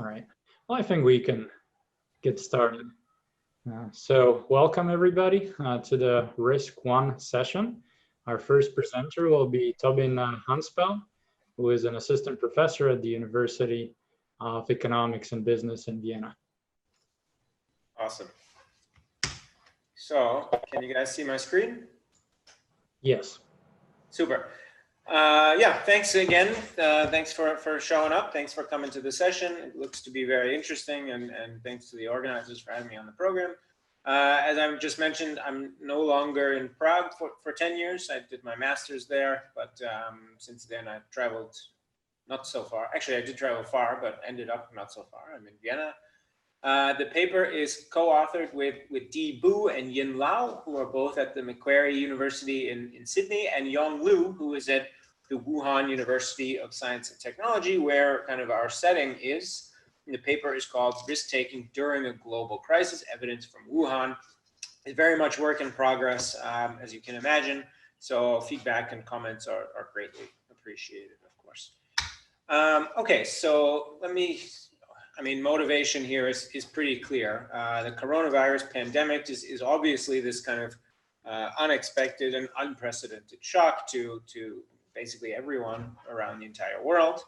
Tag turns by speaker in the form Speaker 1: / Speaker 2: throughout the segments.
Speaker 1: right. Well, I think we can get started. So welcome everybody to the Risk 1 session. Our first presenter will be Tobin Hanspel, who is an assistant professor at the University of Economics and Business in Vienna.
Speaker 2: Awesome. So, can you guys see my screen?
Speaker 1: Yes.
Speaker 2: Super. Yeah, thanks again. Thanks for showing up. Thanks for coming to the session. It looks to be very interesting, and thanks to the organizers for having me on the program. As I just mentioned, I'm no longer in Prague for 10 years. I did my master's there, but since then I've traveled not so far. Actually, I did travel far, but ended up not so far. I'm in Vienna. The paper is co-authored with Di Bu and Yin Lau, who are both at the Macquarie University in Sydney, and Yong Liu, who is at the Wuhan University of Science and Technology, where kind of our setting is. And the paper is called Risk-Taking During a Global Crisis, Evidence from Wuhan. It's very much work in progress, as you can imagine. So feedback and comments are greatly appreciated, of course. Okay, so motivation here is pretty clear. The coronavirus pandemic is obviously this kind of unexpected and unprecedented shock to basically everyone around the entire world.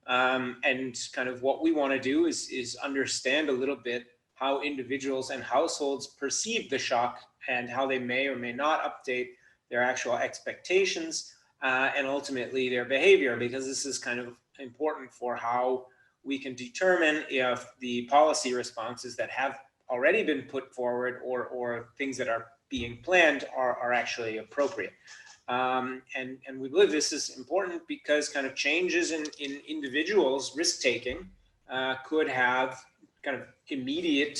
Speaker 2: And kind of what we want to do is understand a little bit how individuals and households perceive the shock and how they may or may not update their actual expectations and ultimately their behavior, because this is kind of important for how we can determine if the policy responses that have already been put forward or things that are being planned are actually appropriate. And we believe this is important because kind of changes in individuals' risk-taking could have kind of immediate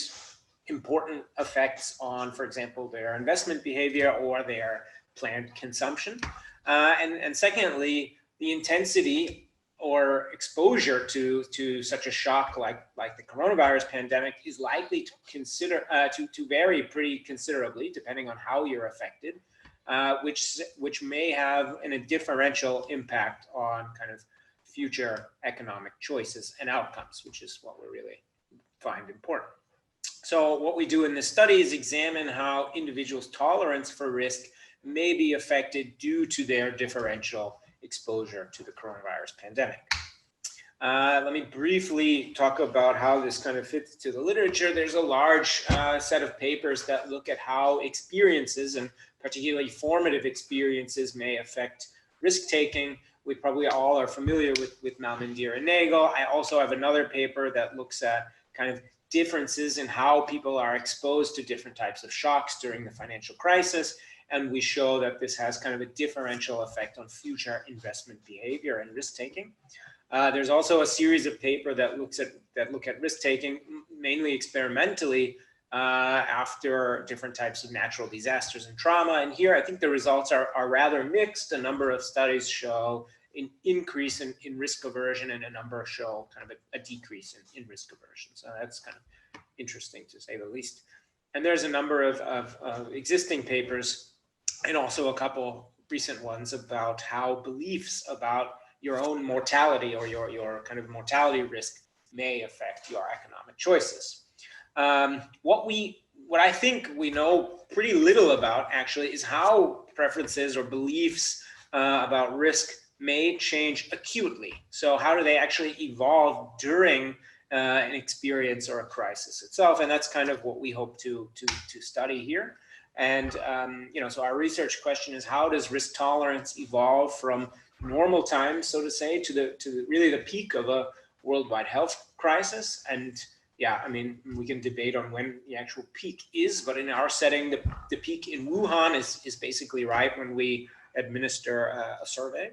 Speaker 2: important effects on, for example, their investment behavior or their planned consumption. And secondly, the intensity or exposure to such a shock like the coronavirus pandemic is likely to vary pretty considerably depending on how you're affected, which may have a differential impact on kind of future economic choices and outcomes, which is what we really find important. So what we do in this study is examine how individuals' tolerance for risk may be affected due to their differential exposure to the coronavirus pandemic. Let me briefly talk about how this kind of fits to the literature. There's a large set of papers that look at how experiences, and particularly formative experiences, may affect risk-taking. We probably all are familiar with Malmendier and Nagel. I also have another paper that looks at kind of differences in how people are exposed to different types of shocks during the financial crisis. And we show that this has kind of a differential effect on future investment behavior and risk-taking. There's also a series of papers that look at risk-taking, mainly experimentally, after different types of natural disasters and trauma. And here, I think the results are rather mixed. A number of studies show an increase in risk aversion, and a number show kind of a decrease in risk aversion. So that's kind of interesting, to say the least. And there's a number of existing papers, and also a couple recent ones about how beliefs about your own mortality or your kind of mortality risk may affect your economic choices. What I think we know pretty little about actually is how preferences or beliefs about risk may change acutely. So how do they actually evolve during an experience or a crisis itself? And that's kind of what we hope to study here. And so our research question is, how does risk tolerance evolve from normal times, so to say, to really the peak of a worldwide health crisis? And yeah, I mean, we can debate on when the actual peak is, but in our setting, the peak in Wuhan is basically right when we administer a survey.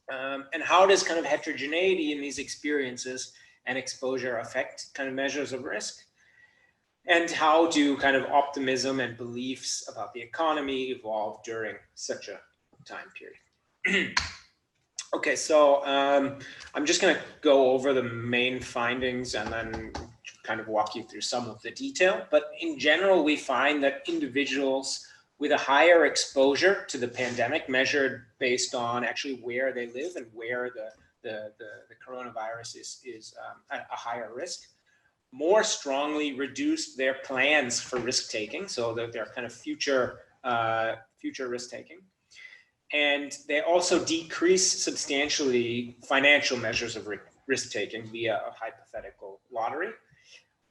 Speaker 2: And how does kind of heterogeneity in these experiences and exposure affect kind of measures of risk? And how do kind of optimism and beliefs about the economy evolve during such a time period? Okay, so I'm just going to go over the main findings and then kind of walk you through some of the detail. But in general, we find that individuals with a higher exposure to the pandemic, measured based on actually where they live and where the the coronavirus is a higher risk, more strongly reduced their plans for risk taking, so that they're kind of future risk taking. And they also decrease substantially financial measures of risk taking via a hypothetical lottery.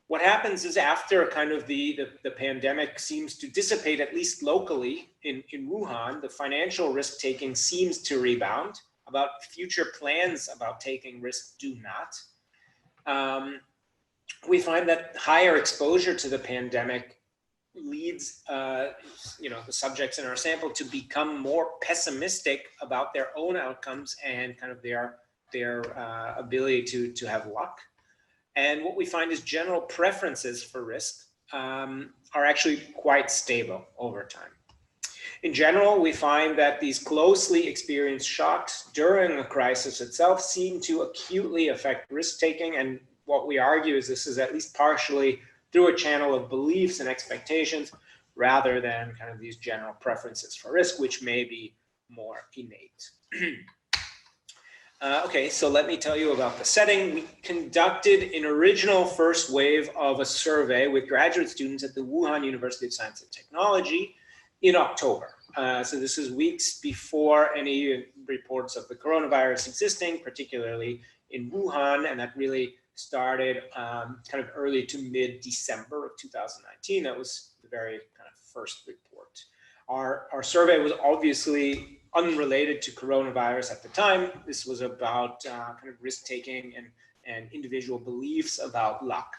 Speaker 2: What happens is after kind of the pandemic seems to dissipate, at least locally in Wuhan, the financial risk taking seems to rebound. About future plans about taking risk do not. We find that higher exposure to the pandemic leads the subjects in our sample to become more pessimistic about their own outcomes and kind of their ability to have luck. And what we find is general preferences for risk are actually quite stable over time. In general, we find that these closely experienced shocks during a crisis itself seem to acutely affect risk-taking, and what we argue is this is at least partially through a channel of beliefs and expectations rather than kind of these general preferences for risk, which may be more innate. Okay, so let me tell you about the setting. We conducted an original first wave of a survey with graduate students at the Wuhan University of Science and Technology in October. So this is weeks before any reports of the coronavirus existing, particularly in Wuhan, and that really started kind of early to mid-December of 2019. That was the very kind of first report. Our survey was obviously unrelated to coronavirus at the time. This was about kind of risk-taking and individual beliefs about luck.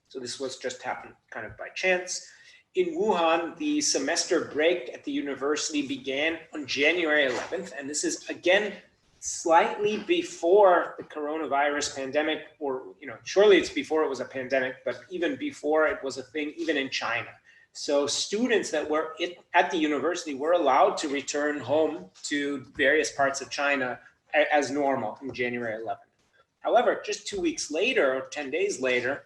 Speaker 2: So this was just happened kind of by chance. In Wuhan, the semester break at the university began on January 11th, and this is again slightly before the coronavirus pandemic, or surely it's before it was a pandemic, but even before it was a thing, even in China. So students that were at the university were allowed to return home to various parts of China as normal on January 11th. However, just 2 weeks later, or 10 days later,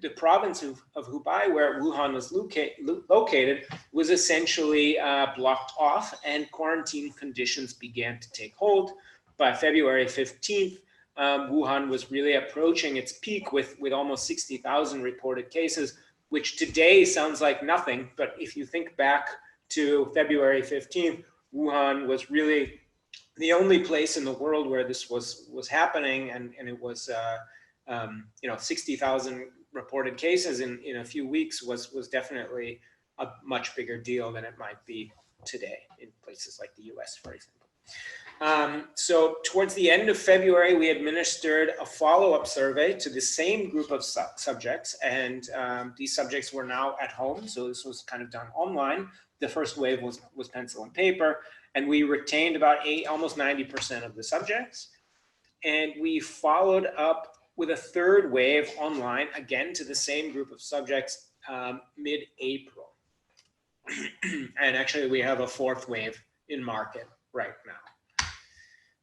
Speaker 2: the province of Hubei, where Wuhan was located, was essentially blocked off, and quarantine conditions began to take hold. By February 15th, Wuhan was really approaching its peak with almost 60,000 reported cases, which today sounds like nothing. But if you think back to February 15th, Wuhan was really the only place in the world where this was happening, and it was 60,000 reported cases in a few weeks was definitely a much bigger deal than it might be today in places like the US, for example. So towards the end of February, we administered a follow-up survey to the same group of subjects, and these subjects were now at home, so this was kind of done online. The first wave was pencil and paper, and we retained about almost 90% of the subjects, and we followed up with a third wave online, again to the same group of subjects, mid-April. And actually we have a fourth wave in market right now.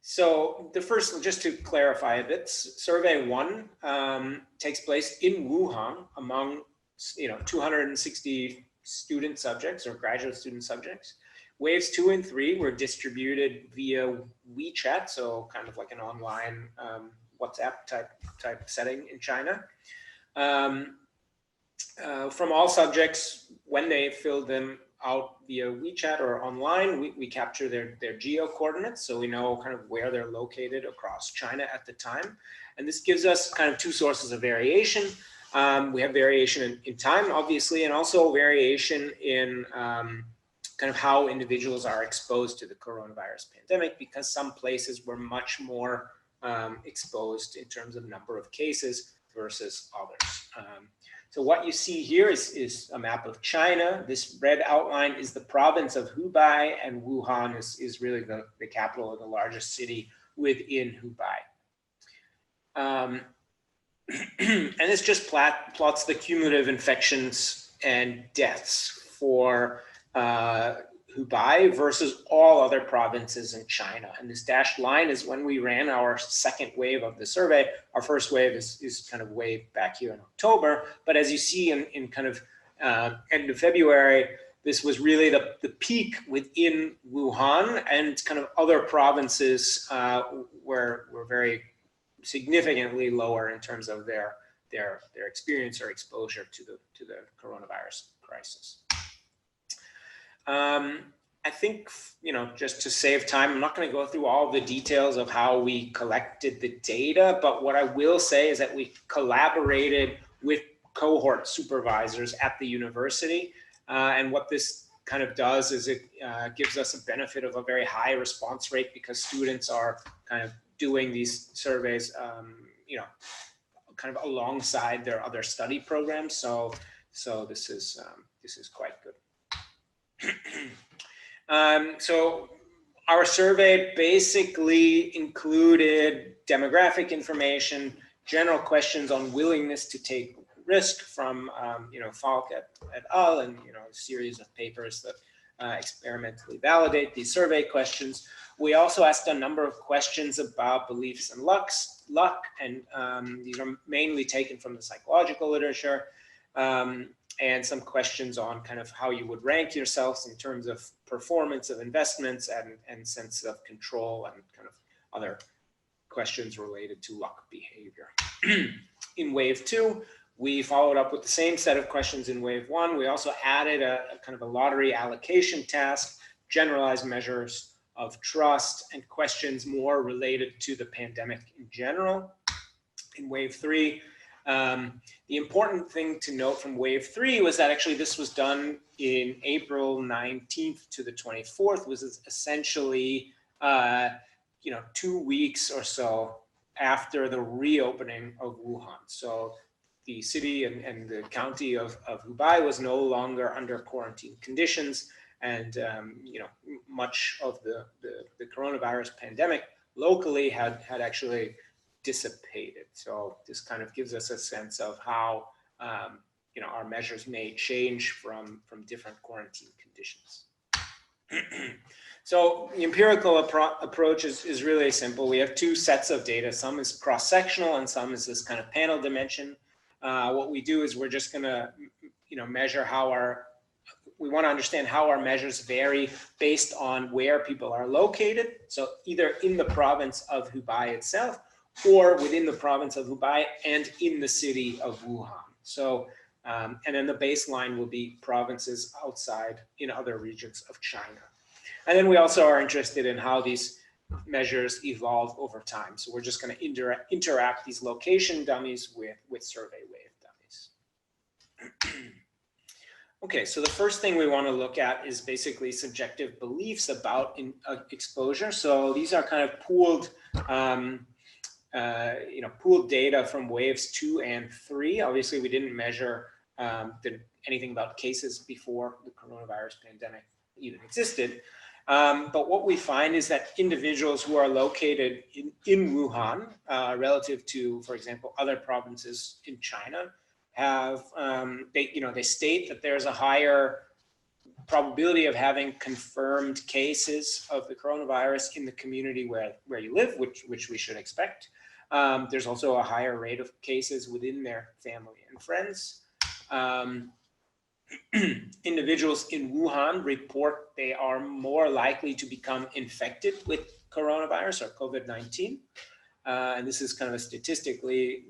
Speaker 2: So the first, just to clarify a bit, survey 1 takes place in Wuhan among 260 student subjects or graduate student subjects. Waves 2 and 3 were distributed via WeChat, so kind of like an online WhatsApp type setting in China. From all subjects, when they filled them out via WeChat or online, we capture their geo coordinates, so we know kind of where they're located across China at the time. And this gives us kind of two sources of variation. We have variation in time, obviously, and also variation in kind of how individuals are exposed to the coronavirus pandemic, because some places were much more exposed in terms of number of cases versus others. So what you see here is a map of China. This red outline is the province of Hubei, and Wuhan is really the capital of the largest city within Hubei. And this just plots the cumulative infections and deaths for Hubei versus all other provinces in China. And this dashed line is when we ran our second wave of the survey. Our first wave is kind of way back here in October. But as you see in kind of end of February, this was really the peak within Wuhan, and kind of other provinces were very significantly lower in terms of their experience or exposure to the coronavirus crisis. I think, just to save time, I'm not going to go through all the details of how we collected the data, but what I will say is that we collaborated with cohort supervisors at the university. And what this kind of does is it gives us a benefit of a very high response rate, because students are kind of doing these surveys, kind of alongside their other study programs. So this is quite good. So our survey basically included demographic information, general questions on willingness to take risk from Falk et al. And a series of papers that experimentally validate these survey questions. We also asked a number of questions about beliefs and luck, and these are mainly taken from the psychological literature, and some questions on kind of how you would rank yourselves in terms of performance of investments and sense of control, and kind of other questions related to luck behavior. In wave 2, we followed up with the same set of questions in wave 1. We also added a kind of a lottery allocation task, generalized measures of trust, and questions more related to the pandemic in general. In wave 3, the important thing to note from wave 3 was that actually this was done in April 19th to the 24th, was essentially 2 weeks or so after the reopening of Wuhan. So the city and the county of Hubei was no longer under quarantine conditions, and much of the coronavirus pandemic locally had actually dissipated. So this kind of gives us a sense of how our measures may change from different quarantine conditions. So the empirical approach is really simple. We have 2 sets of data. Some is cross-sectional and some is this kind of panel dimension. What we do is we're just going to measure we want to understand how our measures vary based on where people are located. So either in the province of Hubei itself, or within the province of Hubei and in the city of Wuhan. So, and then the baseline will be provinces outside in other regions of China. And then we also are interested in how these measures evolve over time. So we're just going to interact these location dummies with survey wave dummies. Okay, so the first thing we want to look at is basically subjective beliefs about exposure. So these are kind of pooled pooled data from waves 2 and 3. Obviously, we didn't measure anything about cases before the coronavirus pandemic even existed. But what we find is that individuals who are located in Wuhan, relative to, for example, other provinces in China, have they state that there's a higher probability of having confirmed cases of the coronavirus in the community where you live, which we should expect. There's also a higher rate of cases within their family and friends. Individuals in Wuhan report they are more likely to become infected with coronavirus or COVID-19. And this is kind of a statistically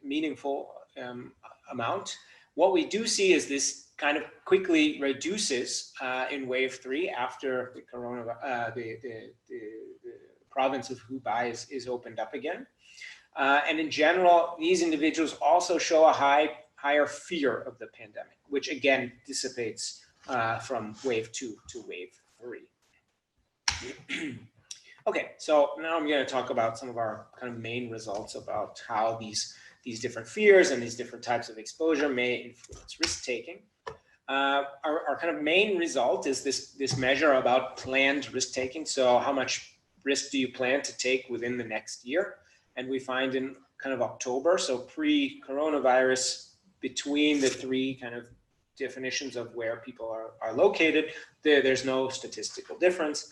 Speaker 2: meaningful amount. What we do see is this kind of quickly reduces in wave 3 after the province of Hubei is opened up again. And in general, these individuals also show a higher fear of the pandemic, which again dissipates from wave 2 to wave 3. Okay, so now I'm going to talk about some of our kind of main results about how these different fears and these different types of exposure may influence risk-taking. Our kind of main result is this measure about planned risk-taking. So how much risk do you plan to take within the next year? And we find in kind of October, so pre-coronavirus, between the 3 kind of definitions of where people are located, there's no statistical difference.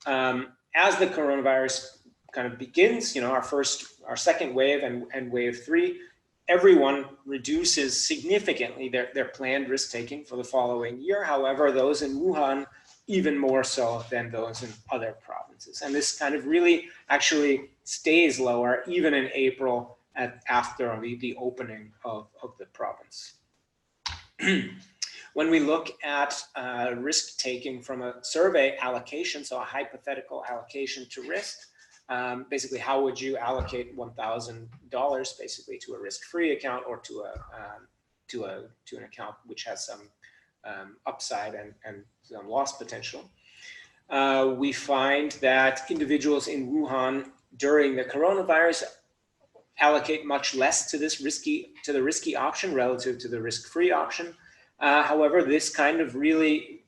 Speaker 2: As the coronavirus kind of begins, our second wave and wave 3, everyone reduces significantly their planned risk taking for the following year. However, those in Wuhan even more so than those in other provinces. And this kind of really actually stays lower even in April after the opening of the province. When we look at risk taking from a survey allocation, so a hypothetical allocation to risk, basically how would you allocate $1,000 basically to a risk-free account or to an account which has some upside and some loss potential. We find that individuals in Wuhan during the coronavirus allocate much less to the risky option relative to the risk-free option. However, this kind of really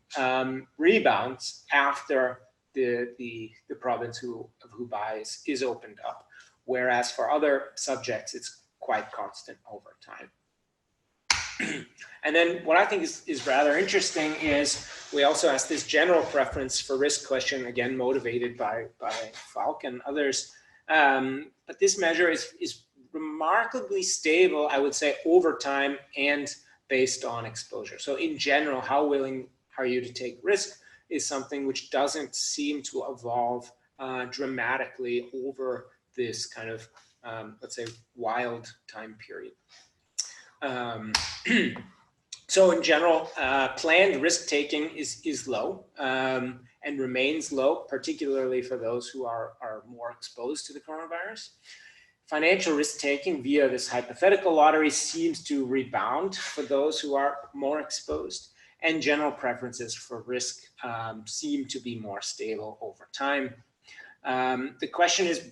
Speaker 2: rebounds after the province of Hubei is opened up, whereas for other subjects it's quite constant over time. And then what I think is rather interesting is we also asked this general preference for risk question, again motivated by Falk and others. But this measure is remarkably stable, I would say, over time and based on exposure. So in general, how willing are you to take risk is something which doesn't seem to evolve dramatically over this kind of, let's say, wild time period. So in general, planned risk-taking is low and remains low, particularly for those who are more exposed to the coronavirus. Financial risk-taking via this hypothetical lottery seems to rebound for those who are more exposed, and general preferences for risk seem to be more stable over time. The question is,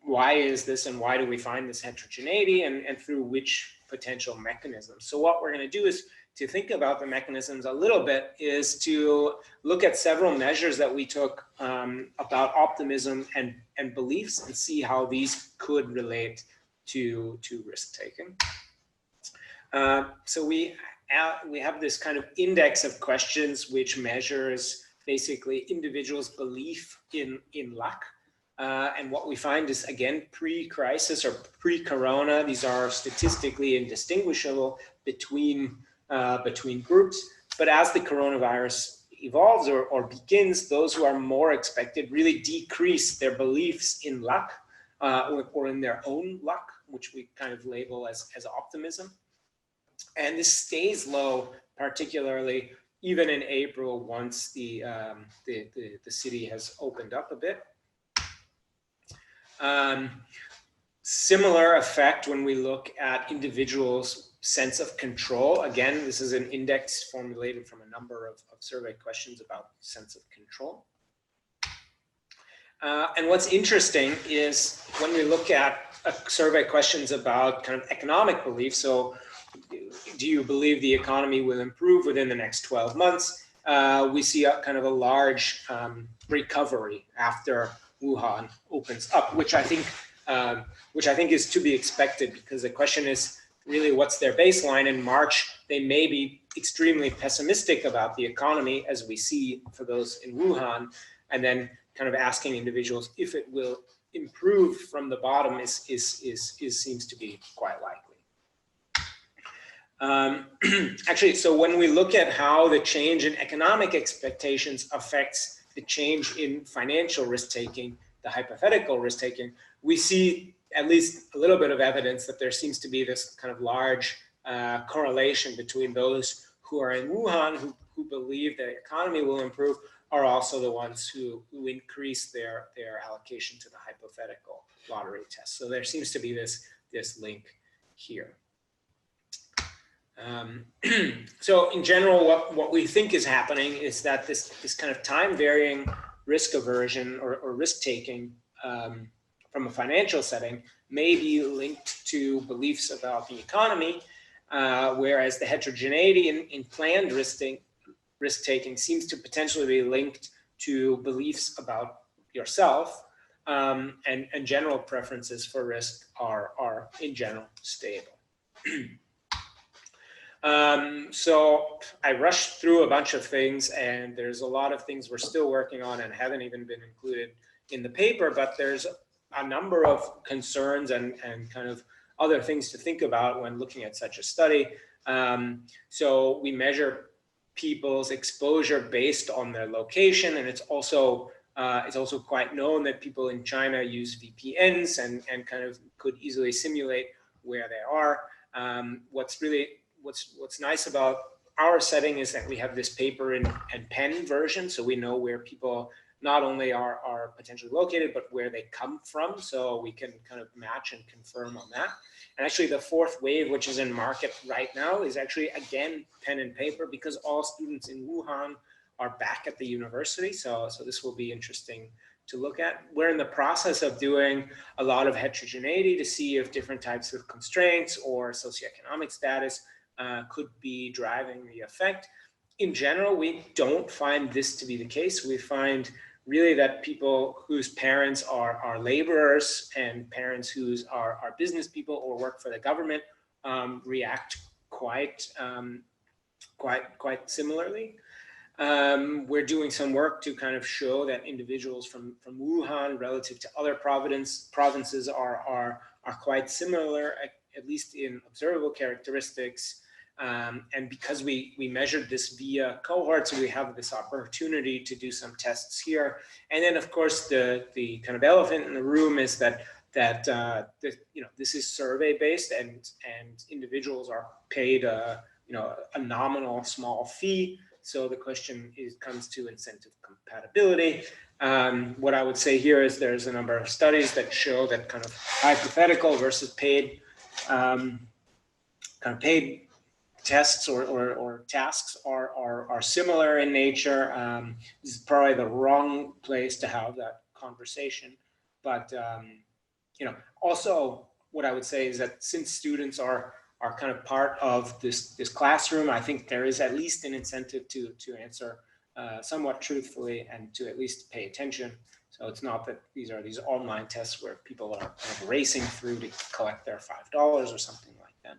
Speaker 2: why is this and why do we find this heterogeneity and through which potential mechanisms? So what we're going to do is to think about the mechanisms a little bit is to look at several measures that we took about optimism and beliefs and see how these could relate to risk-taking. So we have this kind of index of questions which measures basically individuals' belief in luck. And what we find is, again, pre-crisis or pre-corona, these are statistically indistinguishable between groups. But as the coronavirus evolves or begins, those who are more expected really decrease their beliefs in luck or in their own luck, which we kind of label as optimism. And this stays low, particularly even in April once the city has opened up a bit. Similar effect when we look at individuals' sense of control. Again, this is an index formulated from a number of survey questions about sense of control. And what's interesting is when we look at survey questions about kind of economic belief, so do you believe the economy will improve within the next 12 months? We see a kind of a large recovery after Wuhan opens up, which I think is to be expected, because the question is really what's their baseline. In March, they may be extremely pessimistic about the economy, as we see for those in Wuhan, and then kind of asking individuals if it will improve from the bottom seems to be quite likely. Actually, so when we look at how the change in economic expectations affects the change in financial risk-taking, the hypothetical risk-taking, we see at least a little bit of evidence that there seems to be this kind of large correlation between those who are in Wuhan, who believe the economy will improve, are also the ones who increase their allocation to the hypothetical lottery test. So there seems to be this link here. So in general, what we think is happening is that this kind of time varying risk aversion or risk taking from a financial setting may be linked to beliefs about the economy, whereas the heterogeneity in planned risk taking seems to potentially be linked to beliefs about yourself, and general preferences for risk are in general stable. So I rushed through a bunch of things, and there's a lot of things we're still working on and haven't even been included in the paper, but there's a number of concerns and kind of other things to think about when looking at such a study. So we measure people's exposure based on their location, and it's also quite known that people in China use VPNs and kind of could easily simulate where they are. What's nice about our setting is that we have this paper and pen version, so we know where people not only are potentially located, but where they come from, so we can kind of match and confirm on that. And actually the fourth wave, which is in market right now, is actually, again, pen and paper, because all students in Wuhan are back at the university. So this will be interesting to look at. We're in the process of doing a lot of heterogeneity to see if different types of constraints or socioeconomic status could be driving the effect. In general, we don't find this to be the case. We find really that people whose parents are laborers and parents whose are business people or work for the government react quite similarly. We're doing some work to kind of show that individuals from Wuhan relative to other provinces are quite similar, at least in observable characteristics. And because we measured this via cohorts, we have this opportunity to do some tests here. And then, of course, the kind of elephant in the room is that this is survey based, and individuals are paid a nominal small fee. So the question comes to incentive compatibility. What I would say here is there's a number of studies that show that kind of hypothetical versus paid paid tests or tasks are similar in nature. This is probably the wrong place to have that conversation. But also what I would say is that since students are kind of part of this classroom, I think there is at least an incentive to answer somewhat truthfully and to at least pay attention. So it's not that these are these online tests where people are kind of racing through to collect their $5 or something like that.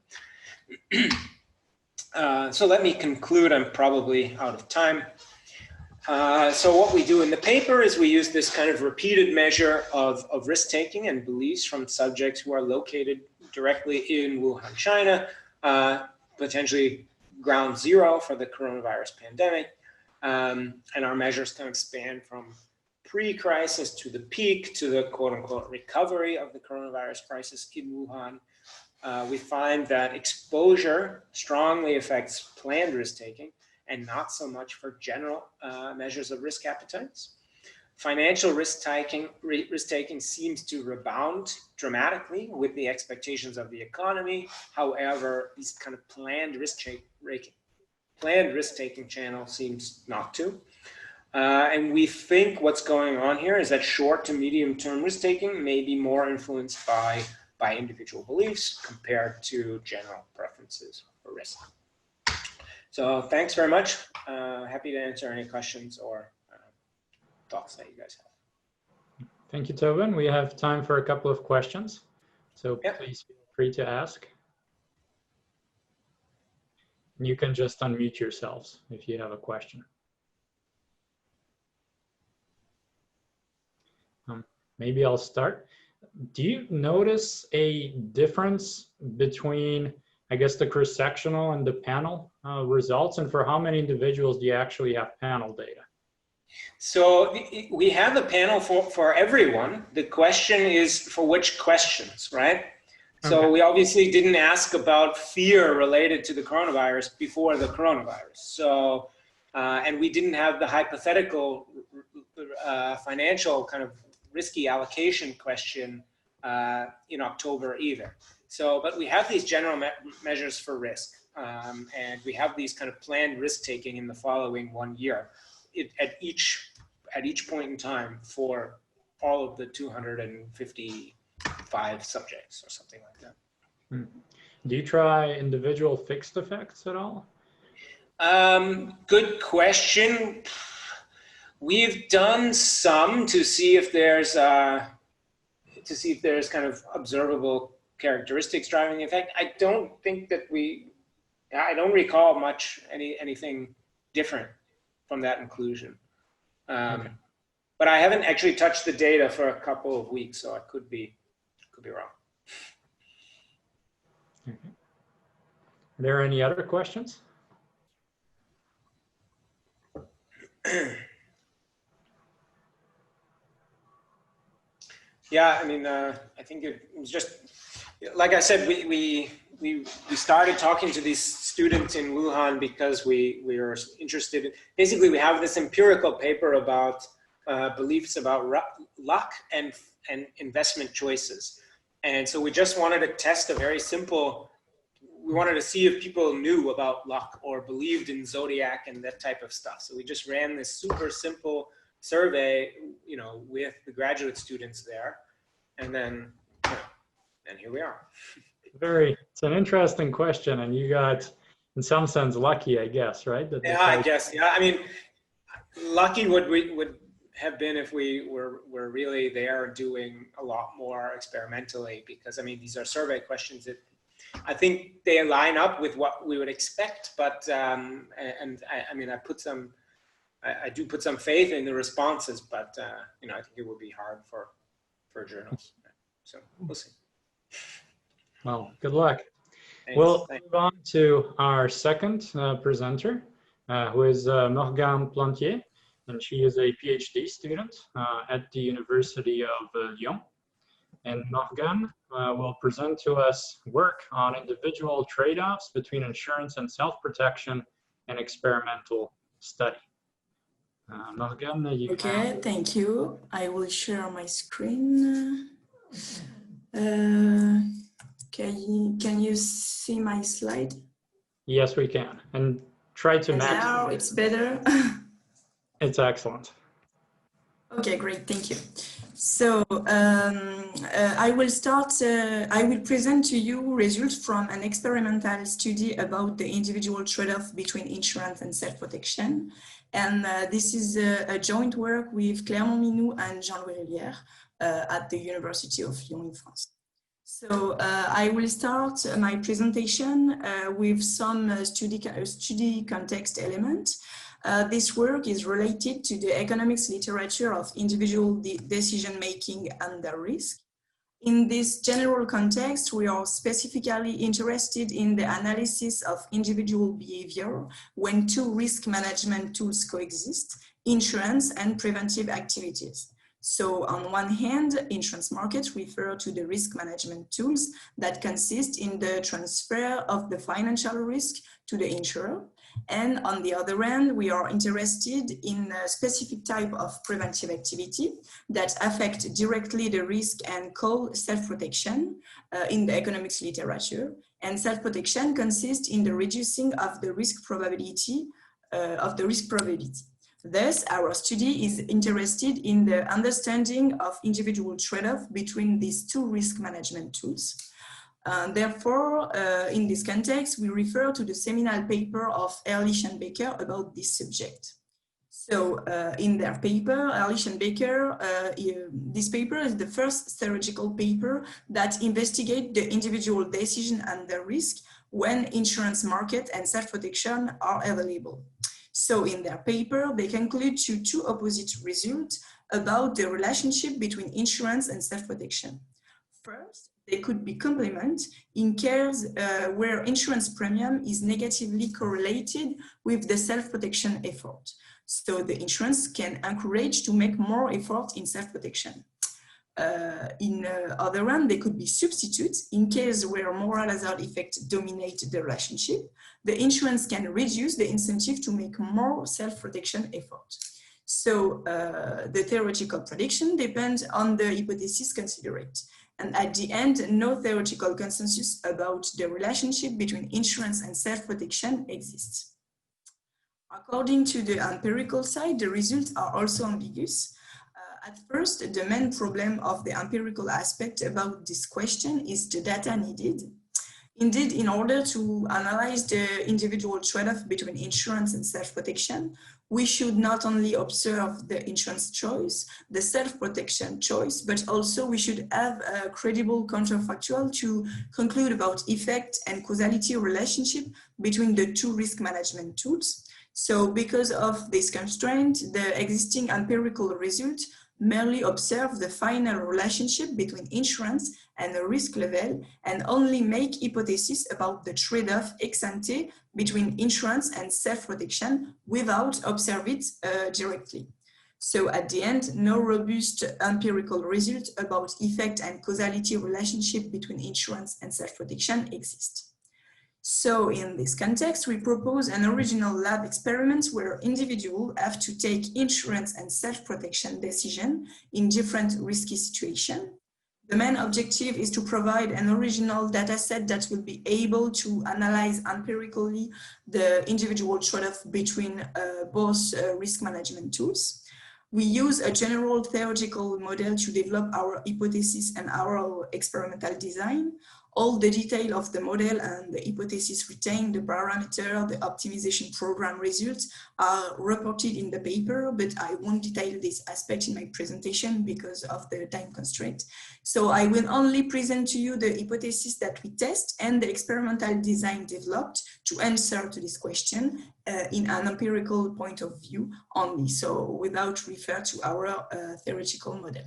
Speaker 2: So let me conclude. I'm probably out of time. So what we do in the paper is we use this kind of repeated measure of risk-taking and beliefs from subjects who are located directly in Wuhan, China, potentially ground zero for the coronavirus pandemic. And our measures kind of span from pre-crisis to the peak to the quote-unquote recovery of the coronavirus crisis in Wuhan. We find that exposure strongly affects planned risk-taking and not so much for general measures of risk appetites. Financial risk-taking seems to rebound dramatically with the expectations of the economy. However, these kind of planned risk-taking channel seems not to. And we think what's going on here is that short to medium-term risk-taking may be more influenced by individual beliefs compared to general preferences for risk. So thanks very much. Happy to answer any questions or thoughts that you guys have.
Speaker 1: Thank you, Tobin. We have time for a couple of questions. So please feel free to ask. And you can just unmute yourselves if you have a question. Maybe I'll start. Do you notice a difference between, I guess, the cross-sectional and the panel results? And for how many individuals do you actually have panel data?
Speaker 2: So we have a panel for everyone. The question is for which questions, right? So okay. We obviously didn't ask about fear related to the coronavirus before the coronavirus. So, and we didn't have the hypothetical financial kind of risky allocation question in October either. So, but we have these general measures for risk, and we have these kind of planned risk-taking in the following 1 year at each point in time for all of the 255 subjects or something like that.
Speaker 1: Do you try individual fixed effects at all?
Speaker 2: Good question. We've done some to see if there's kind of observable characteristics driving the effect. I don't think that I don't recall anything different from that inclusion. Okay. But I haven't actually touched the data for a couple of weeks, so I could be wrong.
Speaker 1: Okay. Are there any other questions?
Speaker 2: Yeah, I mean, I think it was just, like I said, we started talking to these students in Wuhan because we were interested in, basically we have this empirical paper about beliefs about luck and investment choices. And so we just wanted to test a very simple, we wanted to see if people knew about luck or believed in zodiac and that type of stuff. So we just ran this super simple survey, you know, with the graduate students there. And then, you know, and here we are.
Speaker 1: It's an interesting question, and you got, in some sense, lucky, I guess, right?
Speaker 2: Yeah, I guess. Yeah, I mean, lucky would have been if we were really there doing a lot more experimentally, because I mean, these are survey questions that I think they line up with what we would expect, but and I mean, I do put some faith in the responses, but you know, I think it would be hard for journals. So we'll see.
Speaker 1: Well, good luck.
Speaker 2: Thanks.
Speaker 1: We'll move on to our second presenter, who is Morgane Plantier, and she is a PhD student at the University of Lyon. And Morgane will present to us work on individual trade-offs between insurance and self-protection and experimental study. Morgane, you
Speaker 3: Okay, thank you. I will share my screen. Can you see my slide?
Speaker 1: Yes, we can. And try to match.
Speaker 3: Now it's better.
Speaker 1: It's excellent.
Speaker 3: Okay, great. Thank you. So I will present to you results from an experimental study about the individual trade-off between insurance and self-protection. And this is a joint work with Clermont Minou and Jean-Louis Rivière at the University of Lyon in France. So I will start my presentation with some study context element. This work is related to the economics literature of individual decision-making under risk. In this general context, we are specifically interested in the analysis of individual behavior when two risk management tools coexist, insurance and preventive activities. So on one hand, insurance markets refer to the risk management tools that consist in the transfer of the financial risk to the insurer. And on the other hand, we are interested in a specific type of preventive activity that affect directly the risk and called self-protection in the economics literature. And self-protection consists in the reducing of the risk probability Thus, our study is interested in the understanding of individual trade-off between these two risk management tools. Therefore, in this context, we refer to the seminal paper of Ehrlich and Baker about this subject. So in their paper, Ehrlich and Baker, this paper is the first theoretical paper that investigates the individual decision under risk when insurance market and self-protection are available. So in their paper, they conclude to two opposite results about the relationship between insurance and self-protection. First, they could be complement in cases where insurance premium is negatively correlated with the self-protection effort. So the insurance can encourage to make more effort in self-protection. In other hand, they could be substitutes in case where moral hazard effects dominate the relationship. The insurance can reduce the incentive to make more self-protection effort. So the theoretical prediction depends on the hypothesis considered. And at the end, no theoretical consensus about the relationship between insurance and self-protection exists. According to the empirical side, the results are also ambiguous. At first, the main problem of the empirical aspect about this question is the data needed. Indeed, in order to analyze the individual trade-off between insurance and self-protection, we should not only observe the insurance choice, the self-protection choice, but also we should have a credible counterfactual to conclude about effect and causality relationship between the two risk management tools. So because of this constraint, the existing empirical results merely observe the final relationship between insurance and the risk level and only make hypotheses about the trade-off ex ante between insurance and self-protection without observe it directly. So at the end, no robust empirical result about effect and causality relationship between insurance and self-protection exist. So in this context, we propose an original lab experiment where individuals have to take insurance and self-protection decision in different risky situations. The main objective is to provide an original data set that will be able to analyze empirically the individual trade-off between both risk management tools. We use a general theoretical model to develop our hypothesis and our experimental design. All the detail of the model and the hypothesis retained, the parameter, the optimization program results are reported in the paper, but I won't detail this aspect in my presentation because of the time constraint. So I will only present to you the hypothesis that we test and the experimental design developed to answer to this question in an empirical point of view only, so without refer to our theoretical model.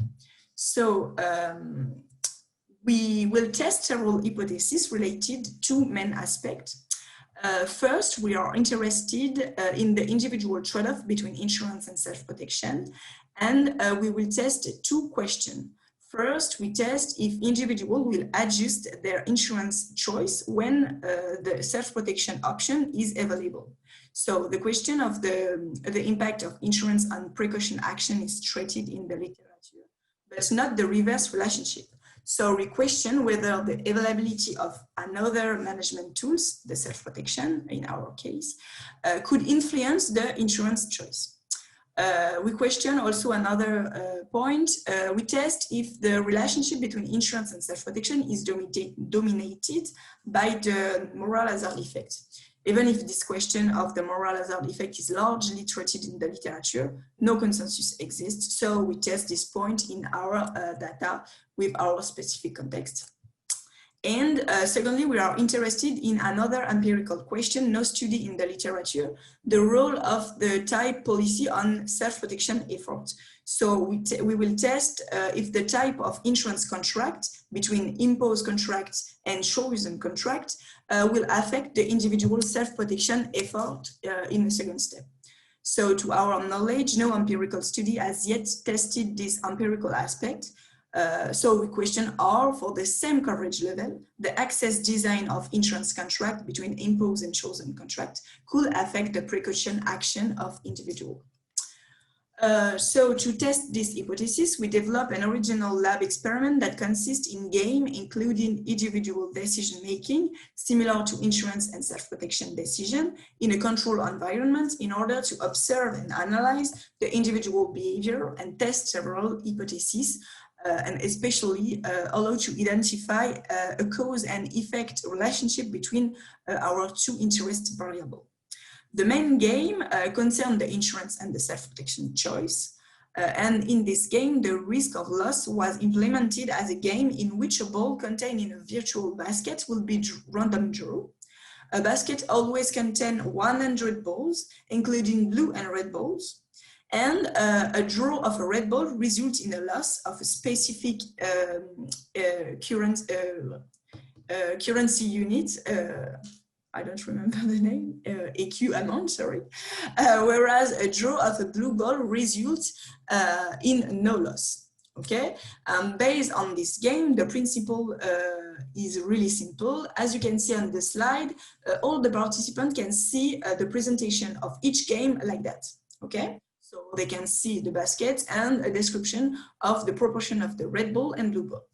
Speaker 3: So, we will test several hypotheses related to main aspects. First, we are interested in the individual trade-off between insurance and self-protection, and we will test two questions. First, we test if individuals will adjust their insurance choice when the self-protection option is available. So the question of the impact of insurance on precaution action is treated in the literature, but not the reverse relationship. So we question whether the availability of another management tools, the self-protection in our case, could influence the insurance choice. We question also another point. We test if the relationship between insurance and self-protection is dominated by the moral hazard effect. Even if this question of the moral hazard effect is largely treated in the literature, no consensus exists. So we test this point in our data with our specific context. And secondly, we are interested in another empirical question, no study in the literature, the role of the type policy on self-protection efforts. So we will test if the type of insurance contract between imposed contracts and chosen contract will affect the individual self-protection effort in the second step. So to our knowledge, no empirical study has yet tested this empirical aspect. So we question are for the same coverage level, the access design of insurance contract between imposed and chosen contract could affect the precaution action of individual. So to test this hypothesis, we develop an original lab experiment that consists in game, including individual decision-making, similar to insurance and self-protection decision in a controlled environment in order to observe and analyze the individual behavior and test several hypotheses and especially allow to identify a cause and effect relationship between our two interest variables. The main game concerned the insurance and the self-protection choice. And in this game, the risk of loss was implemented as a game in which a ball contained in a virtual basket will be random draw. A basket always contains 100 balls, including blue and red balls. And a draw of a red ball results in a loss of a specific currency unit. I don't remember the name, EQ amount, sorry. Whereas a draw of a blue ball results in no loss, okay? Based on this game, the principle is really simple. As you can see on the slide, all the participants can see the presentation of each game like that, okay? So they can see the basket and a description of the proportion of the red ball and blue ball.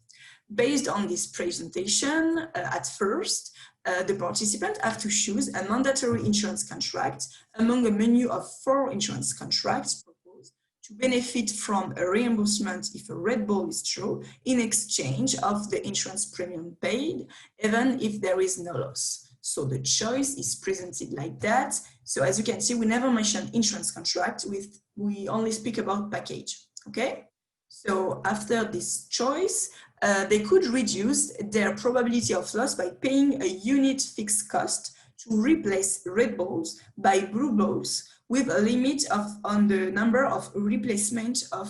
Speaker 3: Based on this presentation, at first, the participants have to choose a mandatory insurance contract among a menu of 4 insurance contracts proposed to benefit from a reimbursement if a red ball is drawn in exchange of the insurance premium paid, even if there is no loss. So the choice is presented like that. So as you can see, we never mention insurance contract, we only speak about package, okay? So after this choice, they could reduce their probability of loss by paying a unit fixed cost to replace red balls by blue balls with a limit on the number of replacement of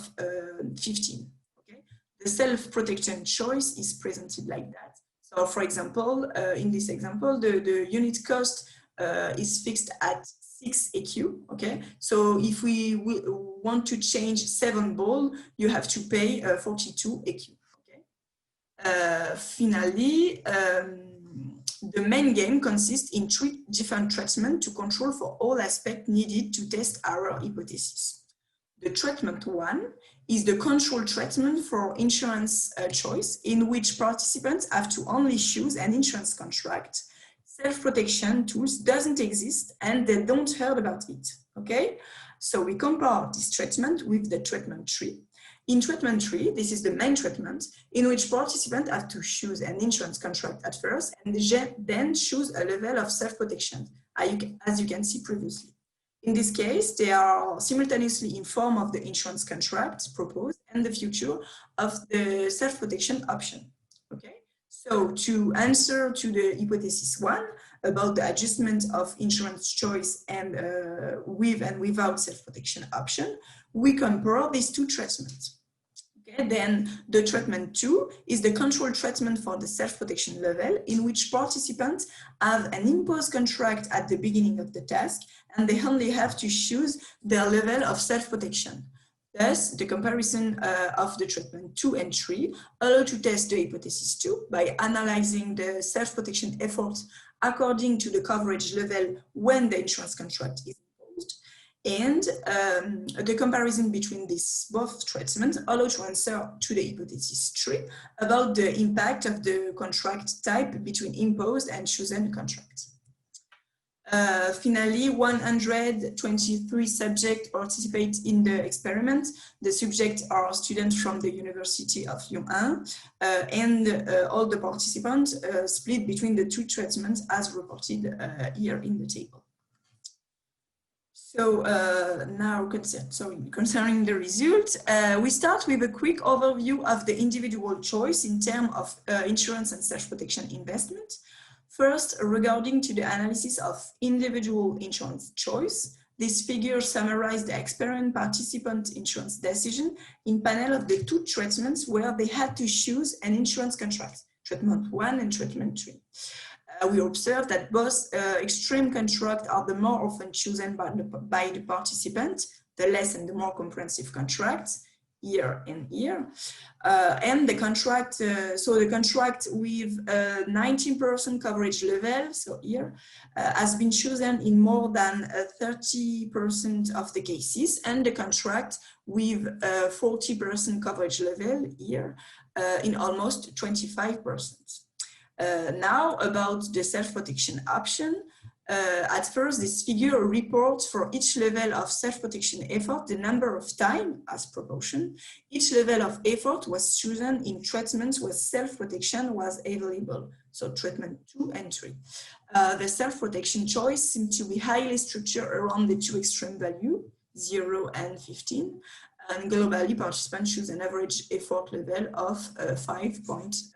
Speaker 3: 15. Okay? The self-protection choice is presented like that. So for example, in this example, the unit cost is fixed at 6 EQ, okay? So if we want to change 7 ball, you have to pay 42 EQ, okay? Finally, the main game consists in 3 different treatments to control for all aspects needed to test our hypothesis. The treatment 1 is the control treatment for insurance choice, in which participants have to only choose an insurance contract. Self-protection tools doesn't exist and they don't heard about it, okay? So we compare this treatment with the treatment 3. In treatment 3, this is the main treatment in which participants have to choose an insurance contract at first and then choose a level of self-protection, as you can see previously. In this case, they are simultaneously informed of the insurance contract proposed and the future of the self-protection option, okay? So to answer to the hypothesis 1 about the adjustment of insurance choice and with and without self-protection option, we compare these 2 treatments. Okay, then the treatment 2 is the control treatment for the self-protection level, in which participants have an imposed contract at the beginning of the task and they only have to choose their level of self-protection. Thus, the comparison of the treatment 2 and 3 allow to test the hypothesis 2 by analyzing the self-protection effort according to the coverage level when the insurance contract is imposed. And the comparison between these both treatments allow to answer to the hypothesis 3 about the impact of the contract type between imposed and chosen contracts. Finally, 123 subjects participate in the experiment. The subjects are students from the University of Lyon 1, and all the participants split between the 2 treatments as reported here in the table. So now concerning the results, we start with a quick overview of the individual choice in terms of insurance and self-protection investment. First, regarding to the analysis of individual insurance choice, this figure summarizes the experiment participant insurance decision in panel of the 2 treatments where they had to choose an insurance contract, treatment 1 and treatment 3. We observe that both extreme contracts are the more often chosen by the participant, the less and the more comprehensive contracts, year and year. And the contract, so the contract with 19% coverage level, so here, has been chosen in more than 30% of the cases, and the contract with 40% coverage level here in almost 25%. Now about the self-protection option. At first, this figure reports for each level of self-protection effort the number of time as proportion. Each level of effort was chosen in treatments where self-protection was available, so treatment 2 and 3. The self-protection choice seemed to be highly structured around the 2 extreme values, 0 and 15, and globally participants choose an average effort level of 5.9.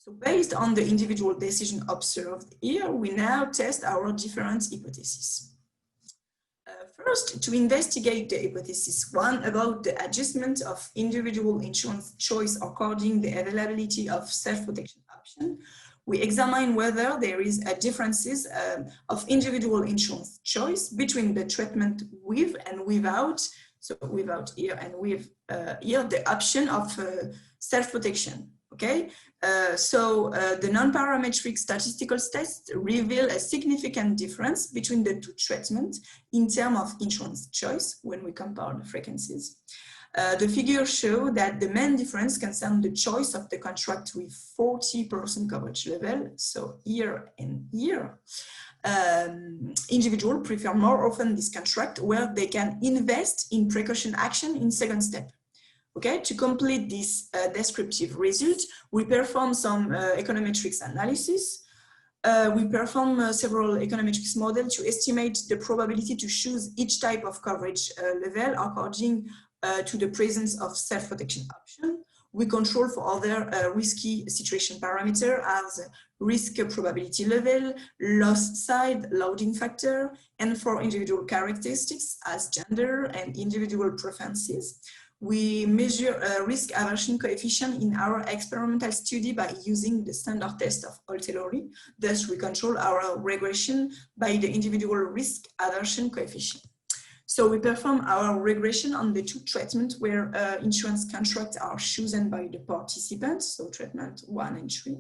Speaker 3: So based on the individual decision observed here, we now test our different hypotheses. First, to investigate the hypothesis 1 about the adjustment of individual insurance choice according to the availability of self-protection option, we examine whether there is a differences of individual insurance choice between the treatment with and without, so without here and with here, the option of self-protection. Okay, the non-parametric statistical tests reveal a significant difference between the 2 treatments in terms of insurance choice when we compare the frequencies. The figures show that the main difference concerns the choice of the contract with 40% coverage level, so here and here. Individuals prefer more often this contract where they can invest in precaution action in second step. Okay, to complete this descriptive result, we perform some econometrics analysis. We perform several econometrics models to estimate the probability to choose each type of coverage level according to the presence of self-protection option. We control for other risky situation parameter as risk probability level, loss side, loading factor, and for individual characteristics as gender and individual preferences. We measure a risk aversion coefficient in our experimental study by using the standard test of Holt-Lowry. Thus, we control our regression by the individual risk aversion coefficient. So we perform our regression on the two treatments where insurance contracts are chosen by the participants, so treatment 1 and 3.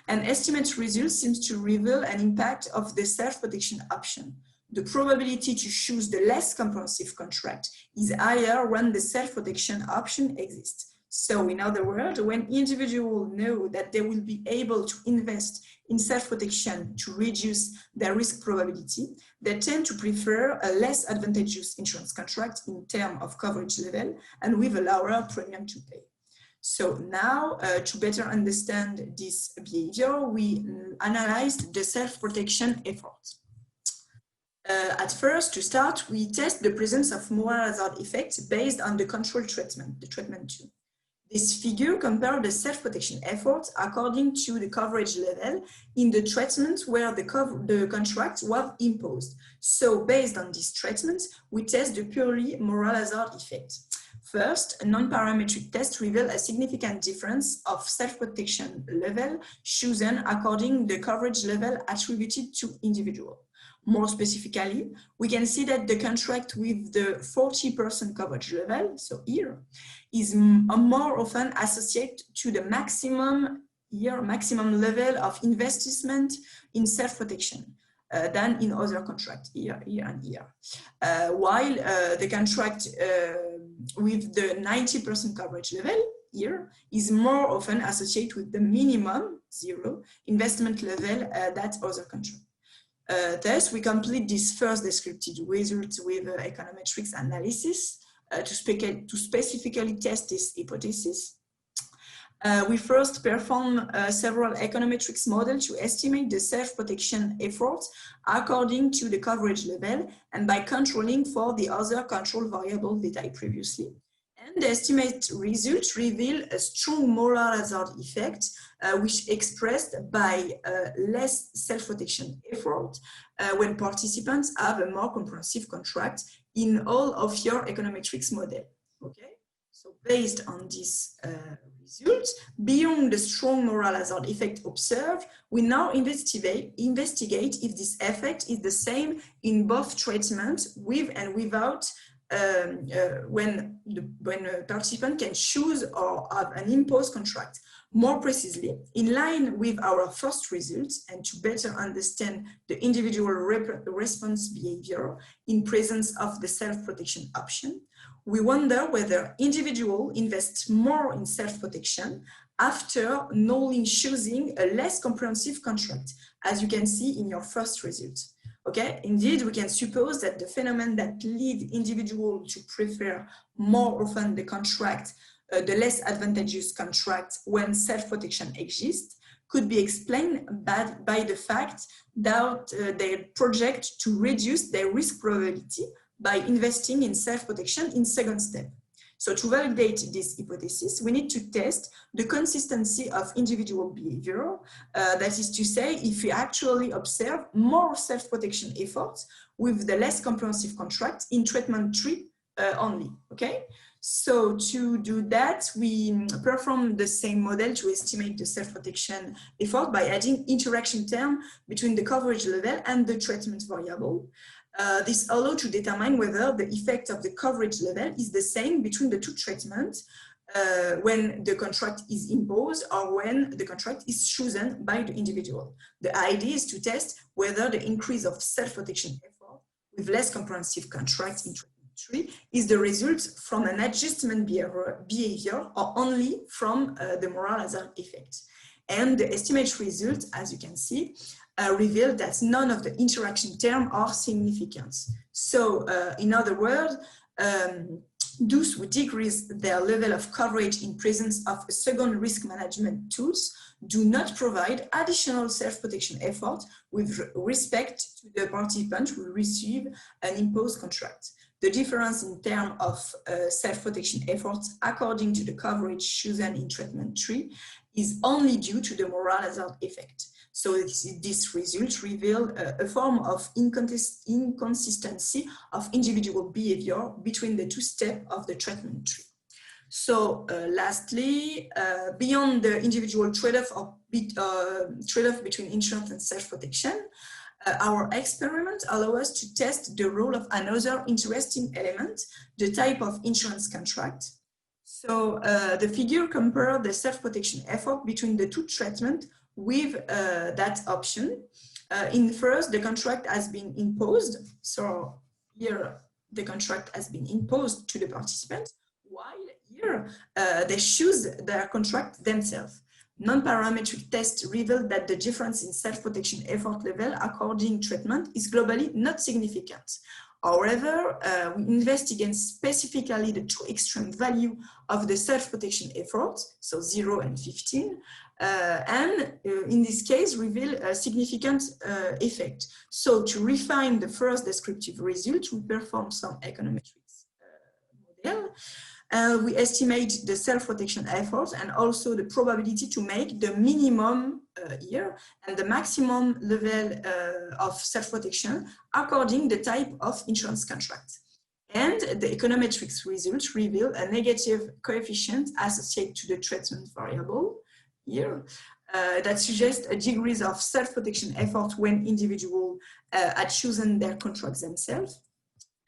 Speaker 3: And estimate results seems to reveal an impact of the self-protection option. The probability to choose the less comprehensive contract is higher when the self-protection option exists. So in other words, when individuals know that they will be able to invest in self-protection to reduce their risk probability, they tend to prefer a less advantageous insurance contract in terms of coverage level and with a lower premium to pay. So now, to better understand this behavior, we analyzed the self-protection effort. At first, to start, we test the presence of moral hazard effects based on the control treatment, the treatment 2. This figure compares the self-protection efforts according to the coverage level in the treatment where the contract was imposed. So based on this treatment, we test the purely moral hazard effect. First, a non-parametric test revealed a significant difference of self-protection level chosen according to the coverage level attributed to individual. More specifically, we can see that the contract with the 40% coverage level, so here, is more often associated to the maximum level of investment in self-protection than in other contracts, here and here. While the contract with the 90% coverage level, here, is more often associated with the minimum, 0, investment level that other contracts. Thus, we complete this first descriptive result with econometrics analysis to specifically test this hypothesis. We first perform several econometrics models to estimate the self-protection efforts according to the coverage level and by controlling for the other control variable that I previously. And the estimate results reveal a strong moral hazard effect, which expressed by less self-protection effort when participants have a more comprehensive contract in all of your econometrics model. Okay, so based on this results, beyond the strong moral hazard effect observed, we now investigate if this effect is the same in both treatments with and without when a participant can choose or have an imposed contract. More precisely, in line with our first results and to better understand the individual response behavior in presence of the self-protection option, we wonder whether individuals invest more in self-protection after knowing choosing a less comprehensive contract, as you can see in your first result. Okay, indeed, we can suppose that the phenomenon that lead individuals to prefer more often the contract, the less advantageous contract when self-protection exists, could be explained by the fact that they project to reduce their risk probability by investing in self-protection in second step. So to validate this hypothesis, we need to test the consistency of individual behavior. That is to say, if we actually observe more self-protection efforts with the less comprehensive contract in treatment 3 only, okay? So to do that, we perform the same model to estimate the self-protection effort by adding interaction term between the coverage level and the treatment variable. This allows to determine whether the effect of the coverage level is the same between the two treatments when the contract is imposed or when the contract is chosen by the individual. The idea is to test whether the increase of self-protection effort with less comprehensive contracts in treatment 3 is the result from an adjustment behavior or only from the moral hazard effect. And the estimate result, as you can see, revealed that none of the interaction terms are significant. So, in other words, those who decrease their level of coverage in presence of a second risk management tools do not provide additional self-protection effort with respect to the participant who receive an imposed contract. The difference in terms of self-protection efforts according to the coverage chosen in treatment 3 is only due to the moral hazard effect. So this result reveals a form of inconsistency of individual behavior between the two steps of the treatment tree. So lastly, beyond the individual trade-off between insurance and self-protection, our experiment allows us to test the role of another interesting element, the type of insurance contract. So the figure compares the self-protection effort between the two treatments with that option. In first, the contract has been imposed. So here, the contract has been imposed to the participants, while here, they choose their contract themselves. Non-parametric tests reveal that the difference in self-protection effort level according treatment is globally not significant. However, we investigate specifically the two extreme value of the self-protection effort, so 0 and 15, and in this case reveal a significant effect. So to refine the first descriptive result, we perform some econometrics model. We estimate the self-protection effort and also the probability to make the minimum here and the maximum level of self-protection according the type of insurance contract. And the econometrics results reveal a negative coefficient associated to the treatment variable here that suggests a degrees of self-protection effort when individuals had chosen their contracts themselves.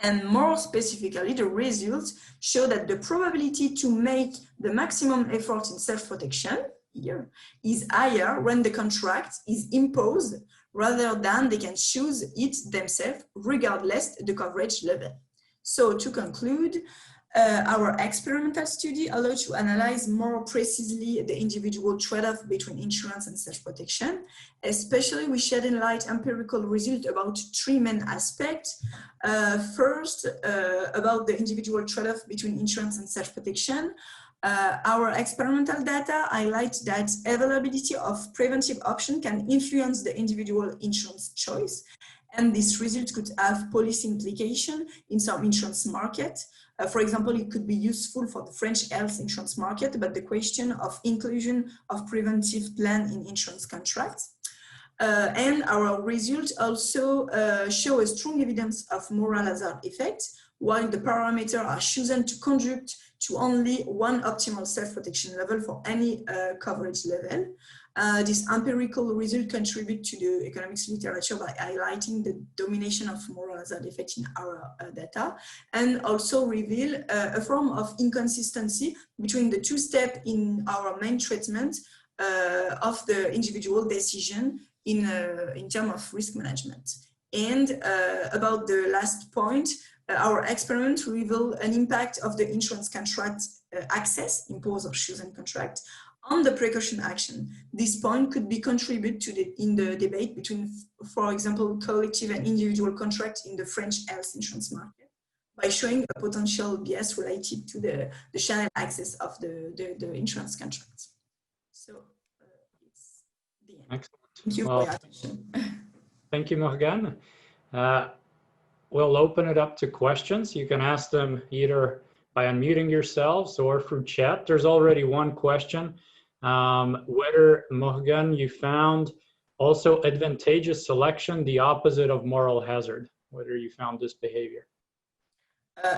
Speaker 3: And more specifically, the results show that the probability to make the maximum effort in self-protection here is higher when the contract is imposed rather than they can choose it themselves regardless the coverage level. So to conclude, our experimental study allowed to analyze more precisely the individual trade-off between insurance and self-protection. Especially, we shed in light empirical results about three main aspects. First, about the individual trade-off between insurance and self-protection. Our experimental data highlight that availability of preventive option can influence the individual insurance choice. And this result could have policy implication in some insurance market. For example, it could be useful for the French health insurance market, but the question of inclusion of preventive plan in insurance contracts. And our results also show a strong evidence of moral hazard effect, while the parameters are chosen to conduct to only one optimal self-protection level for any coverage level. This empirical result contribute to the economics literature by highlighting the domination of moral hazard effect in our data, and also reveal a form of inconsistency between the two steps in our main treatment of the individual decision in terms of risk management. And about the last point, our experiment reveal an impact of the insurance contract access, imposed or chosen contract, on the precaution action. This point could be contributed to in the debate between, for example, collective and individual contracts in the French health insurance market by showing a potential bias related to the channel access of the insurance contracts. So it's the end.
Speaker 1: Excellent.
Speaker 3: Thank you for your attention.
Speaker 1: Thank you, Morgane. We'll open it up to questions. You can ask them either by unmuting yourselves or through chat. There's already one question. Whether, Morgane, you found also advantageous selection the opposite of moral hazard, whether you found this behavior.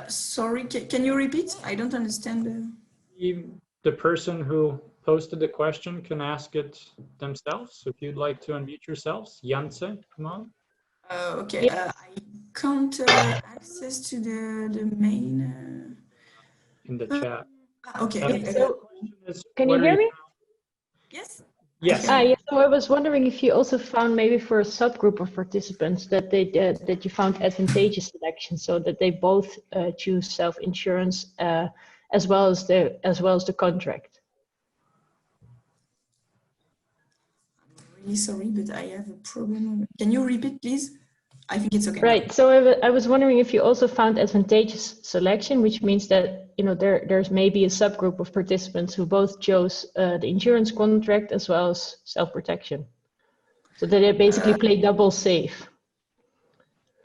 Speaker 3: Sorry, can you repeat? I don't understand.
Speaker 1: The person who posted the question can ask it themselves. If you'd like to unmute yourselves. Janse, come on.
Speaker 3: Okay, I can't access to the main.
Speaker 1: In the chat.
Speaker 3: Okay.
Speaker 4: So, can you hear me?
Speaker 3: Yes.
Speaker 1: Yes.
Speaker 4: Yeah. So I was wondering if you also found maybe for a subgroup of participants that that you found advantageous selection, so that they both choose self-insurance as well as the contract.
Speaker 3: I'm really sorry, but I have a problem. Can you repeat, please? I think it's okay.
Speaker 4: Right. So I was wondering if you also found advantageous selection, which means that there's maybe a subgroup of participants who both chose the insurance contract as well as self-protection, so that they basically play double safe.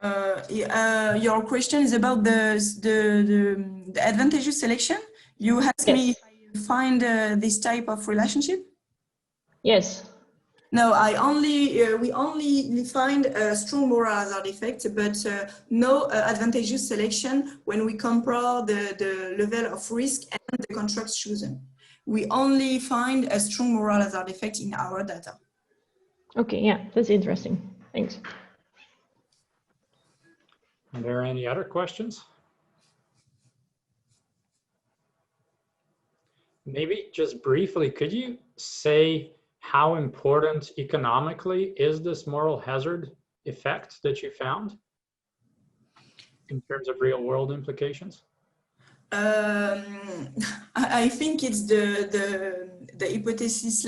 Speaker 3: Your question is about the advantageous selection. You asked me if I find this type of relationship.
Speaker 4: Yes.
Speaker 3: No, we only find a strong moral hazard effect, but no advantageous selection when we compare the level of risk and the contracts chosen. We only find a strong moral hazard effect in our data.
Speaker 4: Okay, yeah, that's interesting. Thanks.
Speaker 1: Are there any other questions? Maybe just briefly, could you say how important economically is this moral hazard effect that you found in terms of real world implications?
Speaker 3: I think it's the hypothesis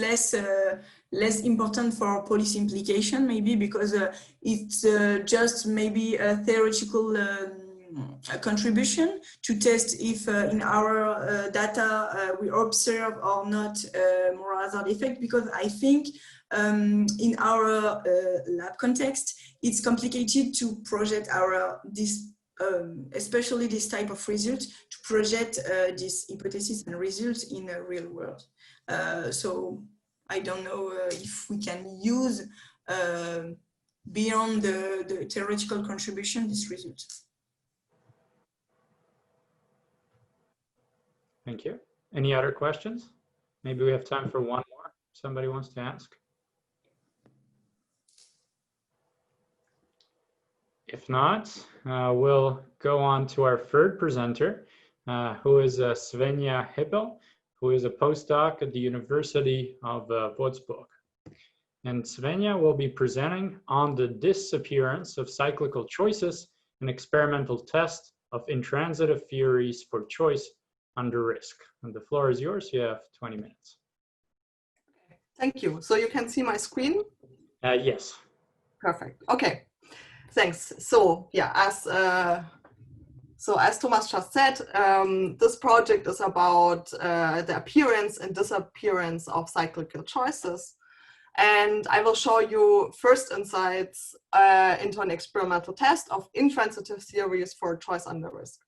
Speaker 3: less important for policy implication, maybe because it's just maybe a theoretical contribution to test if in our data we observe or not moral hazard effect, because I think in our lab context it's complicated to project especially this type of result, to project this hypothesis and result in a real world. So I don't know if we can use beyond the theoretical contribution this result.
Speaker 1: Thank you. Any other questions? Maybe we have time for one more. Somebody wants to ask? If not, we'll go on to our third presenter, who is Svenja Hippel, who is a postdoc at the University of Würzburg. And Svenja will be presenting on the disappearance of cyclical choices, an experimental test of intransitive theories for choice under risk. And the floor is yours. You have 20 minutes.
Speaker 5: Thank you. So you can see my screen?
Speaker 1: Yes.
Speaker 5: Perfect. Okay. Thanks. So yeah, as Thomas just said, this project is about the appearance and disappearance of cyclical choices. And I will show you first insights into an experimental test of intransitive theories for choice under risk.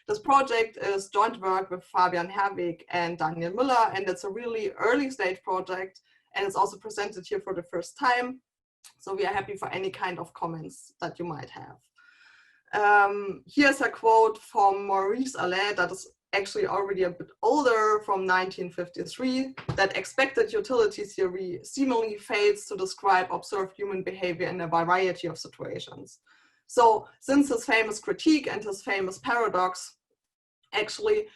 Speaker 5: This project is joint work with Fabian Herwig and Daniel Müller, and it's a really early stage project, and it's also presented here for the first time. So we are happy for any kind of comments that you might have. Here's a quote from Maurice Allais that is actually already a bit older, from 1953, that expected utility theory seemingly fails to describe observed human behavior in a variety of situations. So since his famous critique and his famous paradox, actually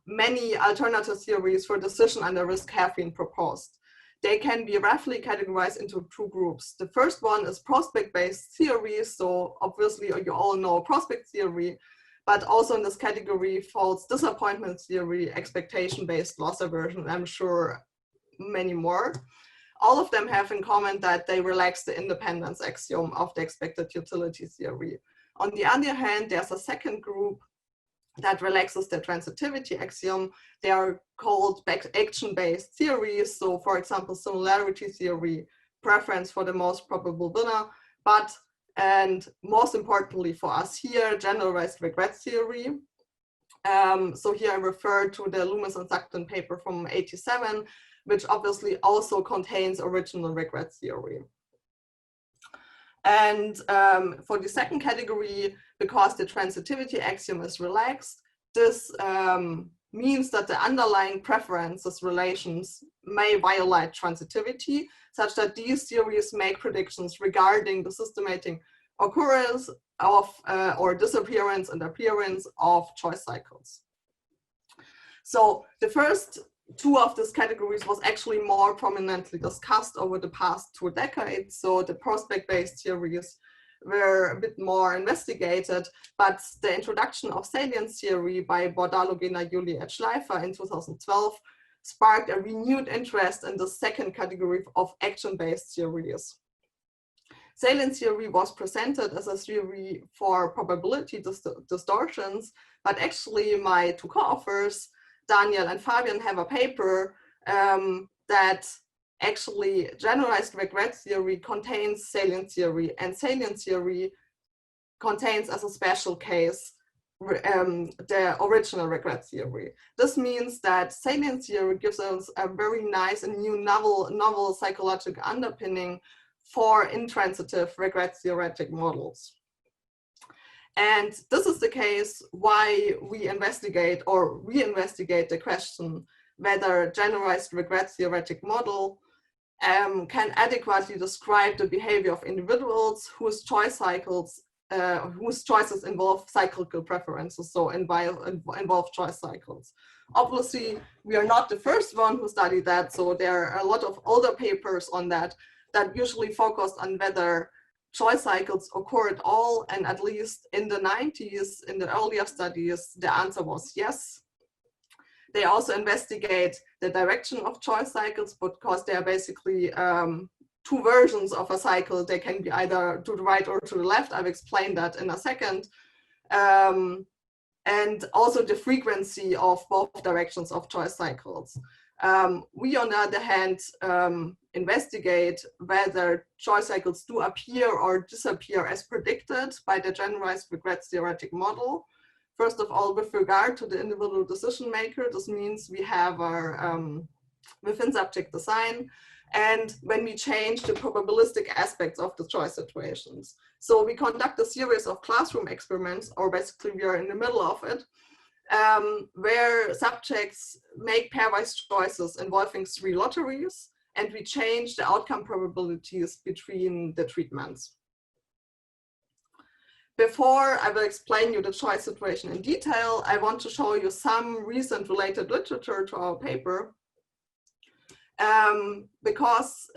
Speaker 5: many alternative theories for decision under risk have been proposed. They can be roughly categorized into two groups. The first one is prospect-based theories. So obviously you all know prospect theory, but also in this category falls disappointment theory, expectation-based loss aversion, and I'm sure many more. All of them have in common that they relax the independence axiom of the expected utility theory. On the other hand, there's a second group that relaxes the transitivity axiom. They are called action-based theories. So for example, similarity theory, preference for the most probable winner, and most importantly for us here, generalized regret theory. So here I refer to the Loomis and Sugden paper from '87, which obviously also contains original regret theory. And for the second category, because the transitivity axiom is relaxed, this means that the underlying preferences relations may violate transitivity, such that these theories make predictions regarding the systematic occurrence of or disappearance and appearance of choice cycles. So the first two of these categories was actually more prominently discussed over the past 2 decades. So the prospect-based theories were a bit more investigated, but the introduction of salience theory by Bordalo-Gena, Yuli, and Schleifer in 2012 sparked a renewed interest in the second category of action-based theories. Salience theory was presented as a theory for probability distortions, but actually my two co-authors, Daniel and Fabian, have a paper that actually generalized regret theory contains salience theory, and salience theory contains as a special case the original regret theory. This means that salience theory gives us a very nice and new novel psychological underpinning for intransitive regret theoretic models. And this is the case why we investigate or reinvestigate the question whether generalized regret theoretic model can adequately describe the behavior of individuals whose choices involve cyclical preferences, so involve choice cycles. Obviously, we are not the first one who studied that, so there are a lot of older papers on that usually focused on whether choice cycles occur at all, and at least in the 90s, in the earlier studies, the answer was yes. They also investigate the direction of choice cycles because they are basically two versions of a cycle. They can be either to the right or to the left. I've explained that in a second. And also the frequency of both directions of choice cycles. We, on the other hand, investigate whether choice cycles do appear or disappear as predicted by the generalized regret theoretic model. First of all, with regard to the individual decision maker, this means we have our within subject design, and when we change the probabilistic aspects of the choice situations. So we conduct a series of classroom experiments, or basically we are in the middle of it, where subjects make pairwise choices involving 3 lotteries, and we change the outcome probabilities between the treatments. Before I will explain you the choice situation in detail, I want to show you some recent related literature to our paper, because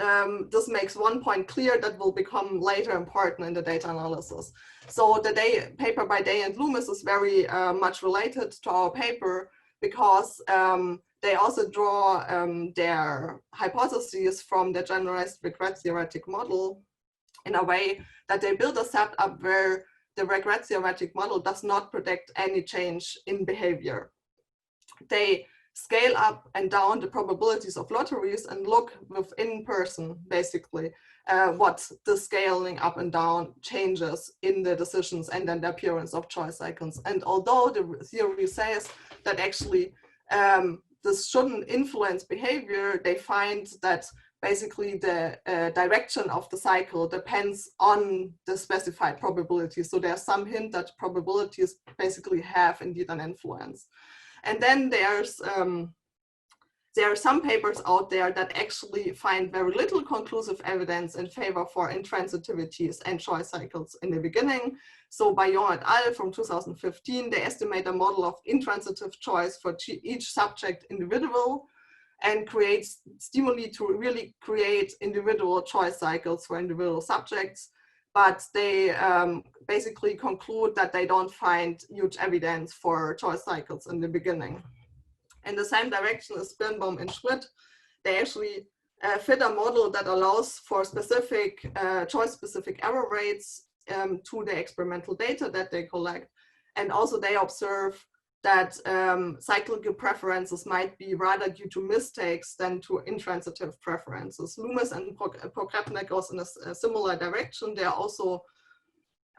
Speaker 5: this makes one point clear that will become later important in the data analysis. So the paper by Day and Loomis is very much related to our paper, because they also draw their hypotheses from the generalized regret theoretic model in a way that they build a setup where the regret theoretic model does not predict any change in behavior. They scale up and down the probabilities of lotteries and look within person, basically, what the scaling up and down changes in the decisions and then the appearance of choice cycles. And although the theory says that actually this shouldn't influence behavior, they find that basically the direction of the cycle depends on the specified probability. So there's some hint that probabilities basically have indeed an influence. And then there are some papers out there that actually find very little conclusive evidence in favor for intransitivities and choice cycles in the beginning. So Bayon et al. From 2015, they estimate a model of intransitive choice for each subject individual and create stimuli to really create individual choice cycles for individual subjects. But they basically conclude that they don't find huge evidence for choice cycles in the beginning. In the same direction as Birnbaum and Schmidt, they actually fit a model that allows for specific choice-specific error rates to the experimental data that they collect. And also they observe that cyclical preferences might be rather due to mistakes than to intransitive preferences. Loomis and Pogrebnik goes in a similar direction. They are also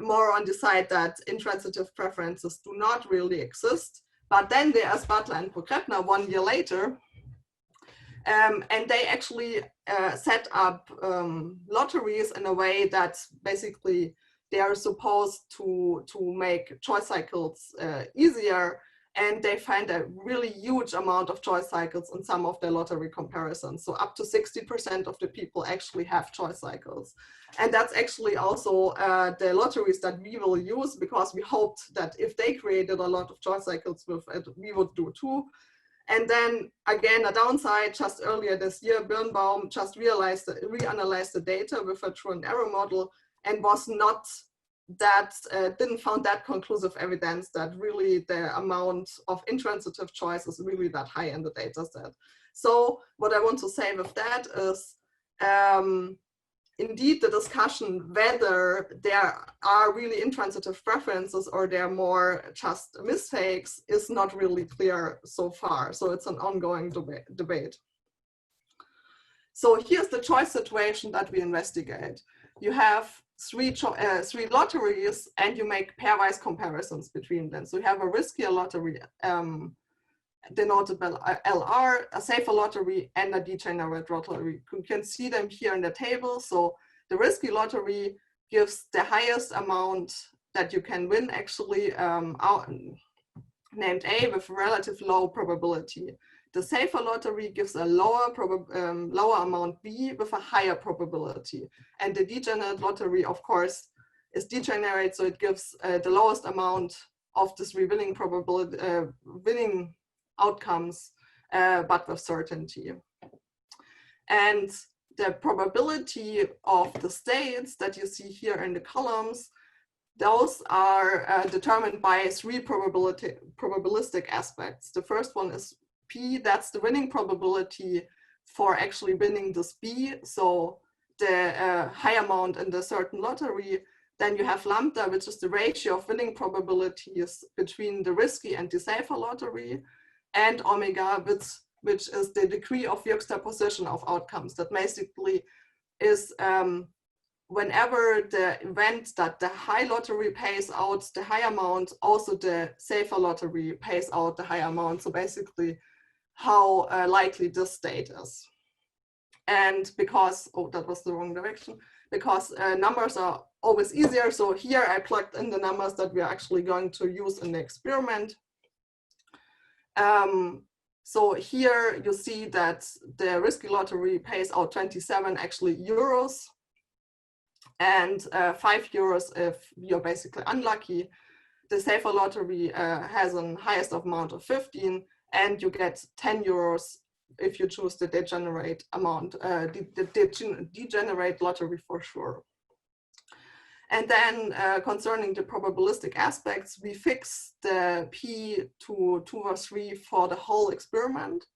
Speaker 5: more on the side that intransitive preferences do not really exist. But then there's Butler and Pogrebnik 1 year later, and they actually set up lotteries in a way that basically they are supposed to make choice cycles easier, and they find a really huge amount of choice cycles in some of their lottery comparisons. So up to 60% of the people actually have choice cycles. And that's actually also the lotteries that we will use, because we hoped that if they created a lot of choice cycles with it, we would do too. And then again, a downside, just earlier this year, Birnbaum just reanalyzed the data with a true and error model and was not that, didn't found that conclusive evidence that really the amount of intransitive choice is really that high in the data set. So what I want to say with that is, indeed, the discussion whether there are really intransitive preferences or they're more just mistakes is not really clear so far. So it's an ongoing debate. So here's the choice situation that we investigate. You have three lotteries and you make pairwise comparisons between them. So you have a riskier lottery denoted by LR, a safer lottery, and a degenerate lottery. You can see them here in the table. So the risky lottery gives the highest amount that you can win, actually named A, with relative low probability. The safer lottery gives a lower amount B with a higher probability. And the degenerate lottery, of course, is degenerate, so it gives the lowest amount of this winning probability, winning outcomes, but with certainty. And the probability of the states that you see here in the columns, those are determined by three probabilistic aspects. The first one is P, that's the winning probability for actually winning this B, so the high amount in the certain lottery. Then you have lambda, which is the ratio of winning probabilities between the risky and the safer lottery, and omega, which is the degree of juxtaposition of outcomes. That basically is whenever the event that the high lottery pays out the high amount, also the safer lottery pays out the high amount. So basically how likely this state is. And because, oh, that was the wrong direction, because numbers are always easier. So here I plugged in the numbers that we are actually going to use in the experiment. So here you see that the risky lottery pays out 27 actually euros, and 5 euros if you're basically unlucky. The safer lottery has an highest amount of 15, and you get 10 euros if you choose the degenerate amount, the degenerate lottery for sure. And then concerning the probabilistic aspects, we fix the P to 2 or 3 for the whole experiment,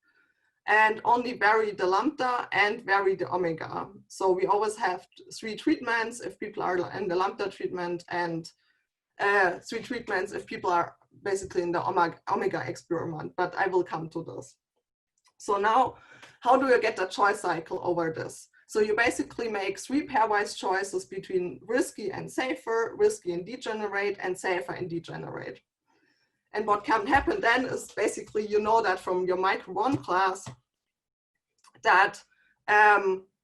Speaker 5: and only vary the lambda and vary the omega. So we always have 3 treatments if people are in the lambda treatment, and 3 treatments if people are basically in the omega experiment, but I will come to this. So now, how do you get a choice cycle over this? So you basically make 3 pairwise choices between risky and safer, risky and degenerate, and safer and degenerate. And what can happen then is basically, you know that from your Micro 1 class, that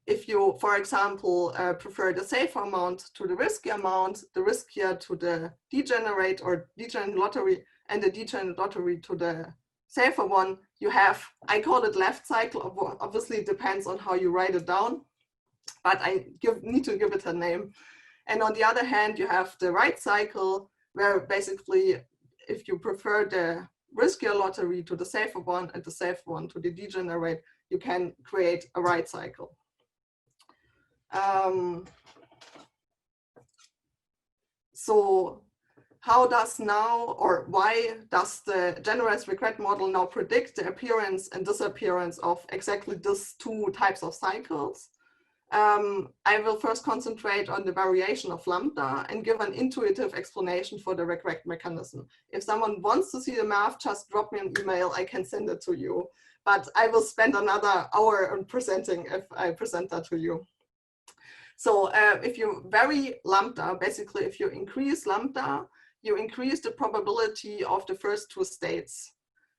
Speaker 5: if you, for example, prefer the safer amount to the risky amount, the riskier to the degenerate or degenerate lottery, and the degenerate lottery to the safer one, you have, I call it left cycle. Obviously it depends on how you write it down, but I need to give it a name. And on the other hand, you have the right cycle, where basically if you prefer the riskier lottery to the safer one and the safer one to the degenerate, you can create a right cycle. So how does now, or why does the generalized regret model now predict the appearance and disappearance of exactly these 2 types of cycles? I will first concentrate on the variation of lambda and give an intuitive explanation for the regret mechanism. If someone wants to see the math, just drop me an email, I can send it to you. But I will spend another hour on presenting if I present that to you. So if you vary lambda, basically if you increase lambda, you increase the probability of the first 2 states.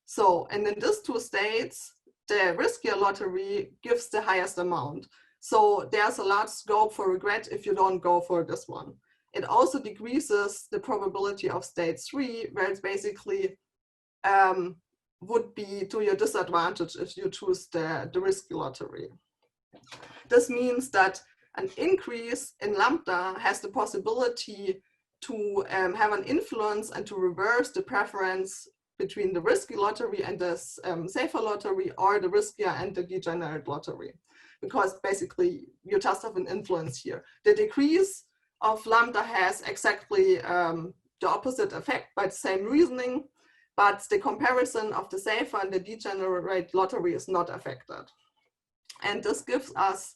Speaker 5: So, and in these 2 states, the riskier lottery gives the highest amount. So there's a large scope for regret if you don't go for this one. It also decreases the probability of state 3, where it's basically would be to your disadvantage if you choose the risky lottery. This means that an increase in lambda has the possibility to have an influence and to reverse the preference between the risky lottery and the safer lottery, or the riskier and the degenerate lottery, because basically you just have an influence here. The decrease of lambda has exactly the opposite effect by the same reasoning, but the comparison of the safer and the degenerate lottery is not affected. And this gives us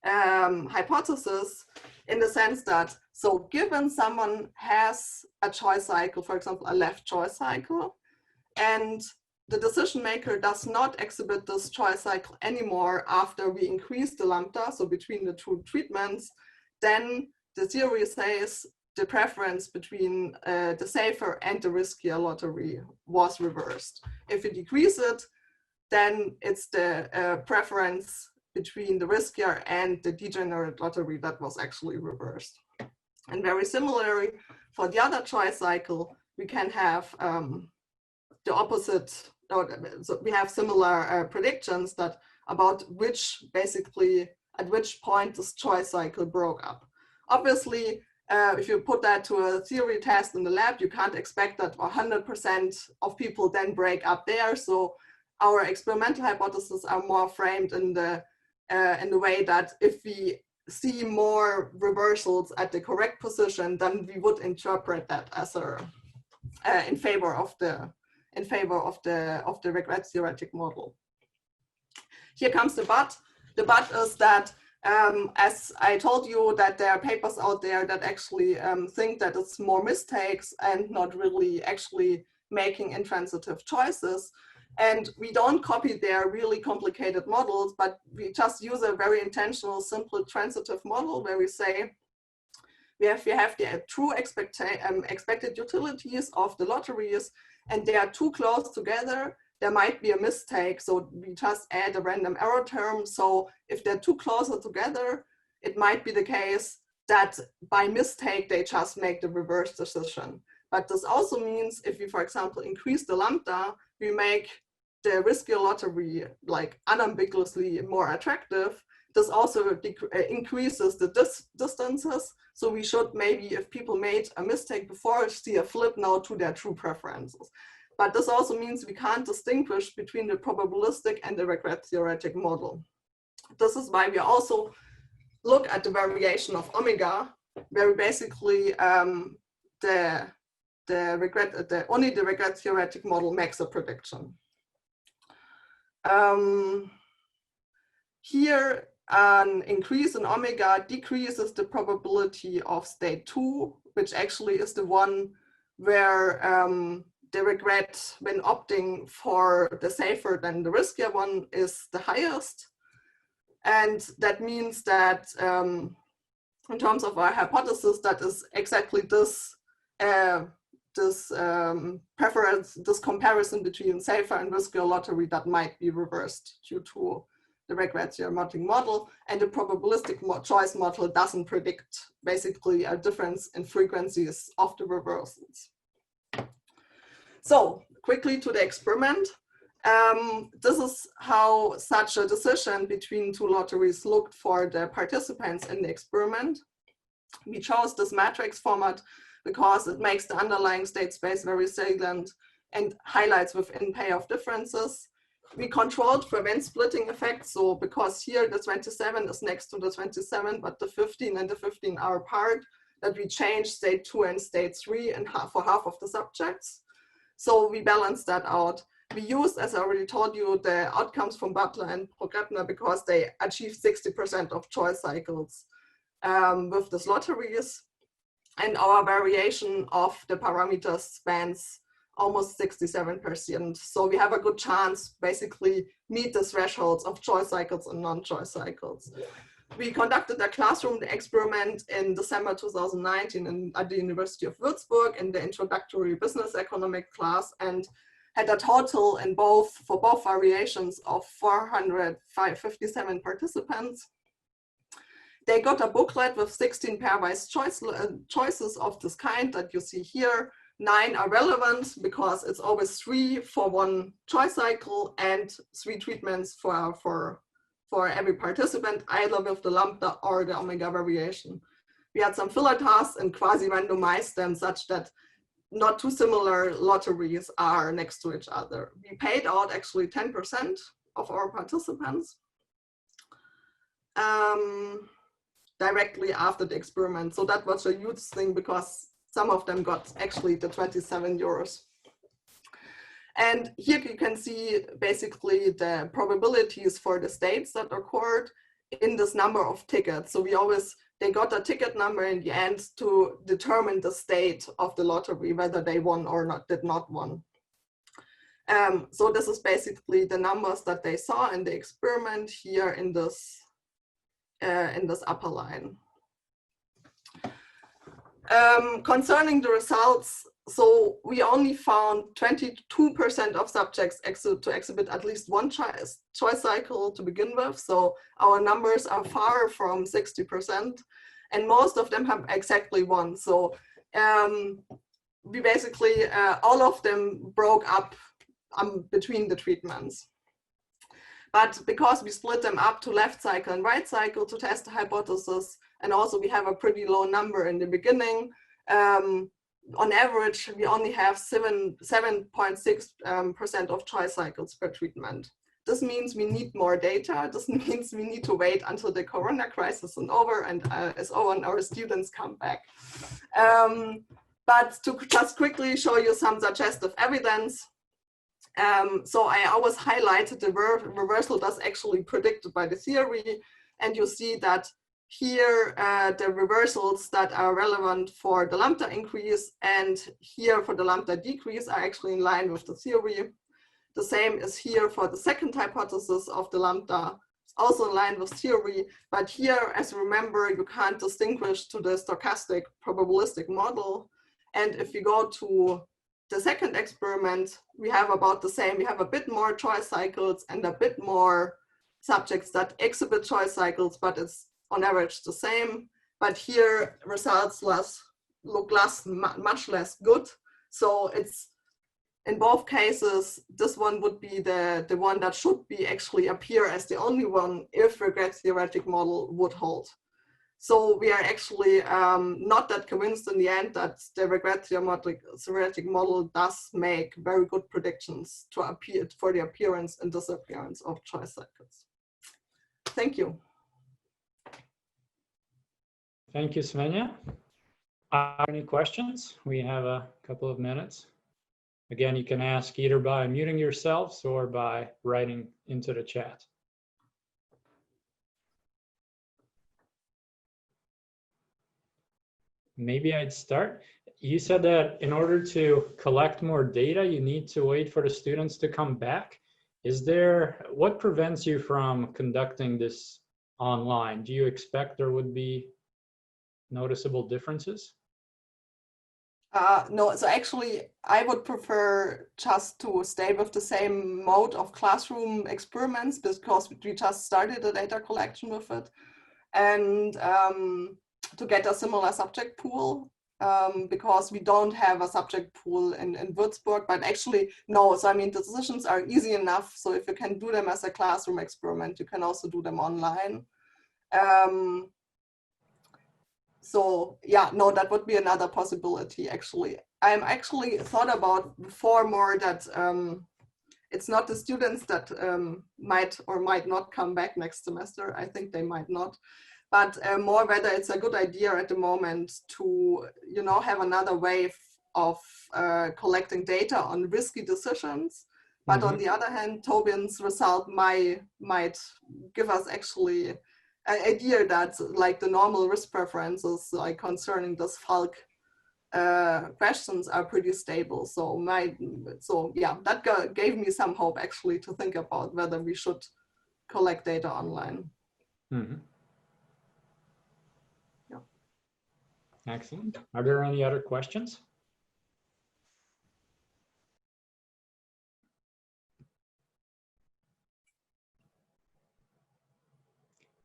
Speaker 5: hypothesis in the sense that, so given someone has a choice cycle, for example, a left choice cycle, and the decision maker does not exhibit this choice cycle anymore after we increase the lambda, so between the 2 treatments, then the theory says the preference between the safer and the riskier lottery was reversed. If you decrease it, then it's the preference between the riskier and the degenerate lottery that was actually reversed. And very similarly, for the other choice cycle, we can have the opposite, so we have similar predictions that about which basically at which point this choice cycle broke up. Obviously, if you put that to a theory test in the lab, you can't expect that 100% of people then break up there. So our experimental hypotheses are more framed in the way that if we see more reversals at the correct position, then we would interpret that as in favor of the regret theoretic model. Here comes the but. The but is that, as I told you, that there are papers out there that actually think that it's more mistakes and not really actually making intransitive choices. And we don't copy their really complicated models, but we just use a very intentional, simple transitive model where we say we have the true expected utilities of the lotteries, and they are too close together. There might be a mistake, so we just add a random error term. So if they're too closer together, it might be the case that by mistake, they just make the reverse decision. But this also means if we, for example, increase the lambda, we make the riskier lottery like unambiguously more attractive. This also increases the distances. So we should maybe, if people made a mistake before, see a flip now to their true preferences. But this also means we can't distinguish between the probabilistic and the regret theoretic model. This is why we also look at the variation of omega, where basically only the regret theoretic model makes a prediction. Here, an increase in omega decreases the probability of state 2, which actually is the one where the regret when opting for the safer than the riskier one is the highest. And that means that in terms of our hypothesis, that is exactly this preference, this comparison between safer and riskier lottery that might be reversed due to the regret theoretic model, and the probabilistic choice model doesn't predict basically a difference in frequencies of the reversals. So quickly to the experiment. This is how such a decision between two lotteries looked for the participants in the experiment. We chose this matrix format because it makes the underlying state space very salient and highlights within payoff differences. We controlled for event splitting effect. So because here the 27 is next to the 27, but the 15 and the 15 are apart, that we change state 2 and state 3 and for half of the subjects. So we balanced that out. We used, as I already told you, the outcomes from Butler and Prokratner because they achieved 60% of choice cycles with these lotteries. And our variation of the parameters spans almost 67%. So we have a good chance basically meet the thresholds of choice cycles and non-choice cycles. We conducted a classroom experiment in December 2019 at the University of Würzburg in the introductory business economic class, and had a total in for both variations of 457 participants. They got a booklet with 16 pairwise choices of this kind that you see here. 9 are relevant because it's always 3 for one choice cycle and 3 treatments for every participant, either with the lambda or the omega variation. We had some filler tasks and quasi-randomized them such that not two similar lotteries are next to each other. We paid out actually 10% of our participants directly after the experiment. So that was a huge thing because some of them got actually the 27 euros. And here you can see basically the probabilities for the states that occurred in this number of tickets. So they got a ticket number in the end to determine the state of the lottery, whether they won or did not won. So this is basically the numbers that they saw in the experiment here in this upper line. Concerning the results, so we only found 22% of subjects to exhibit at least one choice cycle to begin with. So our numbers are far from 60%, and most of them have exactly one. So we basically, all of them broke up between the treatments. But because we split them up to left cycle and right cycle to test the hypothesis, and also we have a pretty low number in the beginning, on average, we only have 7.6% of choice cycles per treatment. This means we need more data. This means we need to wait until the Corona crisis is over and our students come back. But to just quickly show you some suggestive evidence, so I always highlighted the reversal that's actually predicted by the theory, and you see that here the reversals that are relevant for the lambda increase and here for the lambda decrease are actually in line with the theory. The same is here for the second hypothesis of the lambda. It's also in line with theory, but here, as you remember, you can't distinguish to the stochastic probabilistic model. And if you go to the second experiment, we have about the same. We have a bit more choice cycles and a bit more subjects that exhibit choice cycles, but it's on average the same. But here results look much less good. So it's, in both cases, this one would be the one that should be actually appear as the only one if regret theoretic model would hold. So we are actually not that convinced in the end that the regret theoretic model does make very good predictions for the appearance and disappearance of choice cycles. Thank you.
Speaker 1: Thank you, Svenja. Any questions? We have a couple of minutes. Again, you can ask either by muting yourselves or by writing into the chat. Maybe I'd start. You said that in order to collect more data, you need to wait for the students to come back. What prevents you from conducting this online? Do you expect there would be noticeable differences?
Speaker 5: No, so actually I would prefer just to stay with the same mode of classroom experiments because we just started the data collection with it, and to get a similar subject pool because we don't have a subject pool in Würzburg, but actually no, so I mean the decisions are easy enough, so if you can do them as a classroom experiment, you can also do them online. So yeah, no, that would be another possibility actually. I'm actually thought about before more that it's not the students that might or might not come back next semester. I think they might not, but more whether it's a good idea at the moment to, you know, have another way of collecting data on risky decisions. But on the other hand, Tobin's result might give us actually an idea that like the normal risk preferences like concerning this Falk questions are pretty stable. So yeah, that gave me some hope actually to think about whether we should collect data online.
Speaker 1: Mm-hmm.
Speaker 5: Yeah.
Speaker 1: Excellent. Are there any other questions?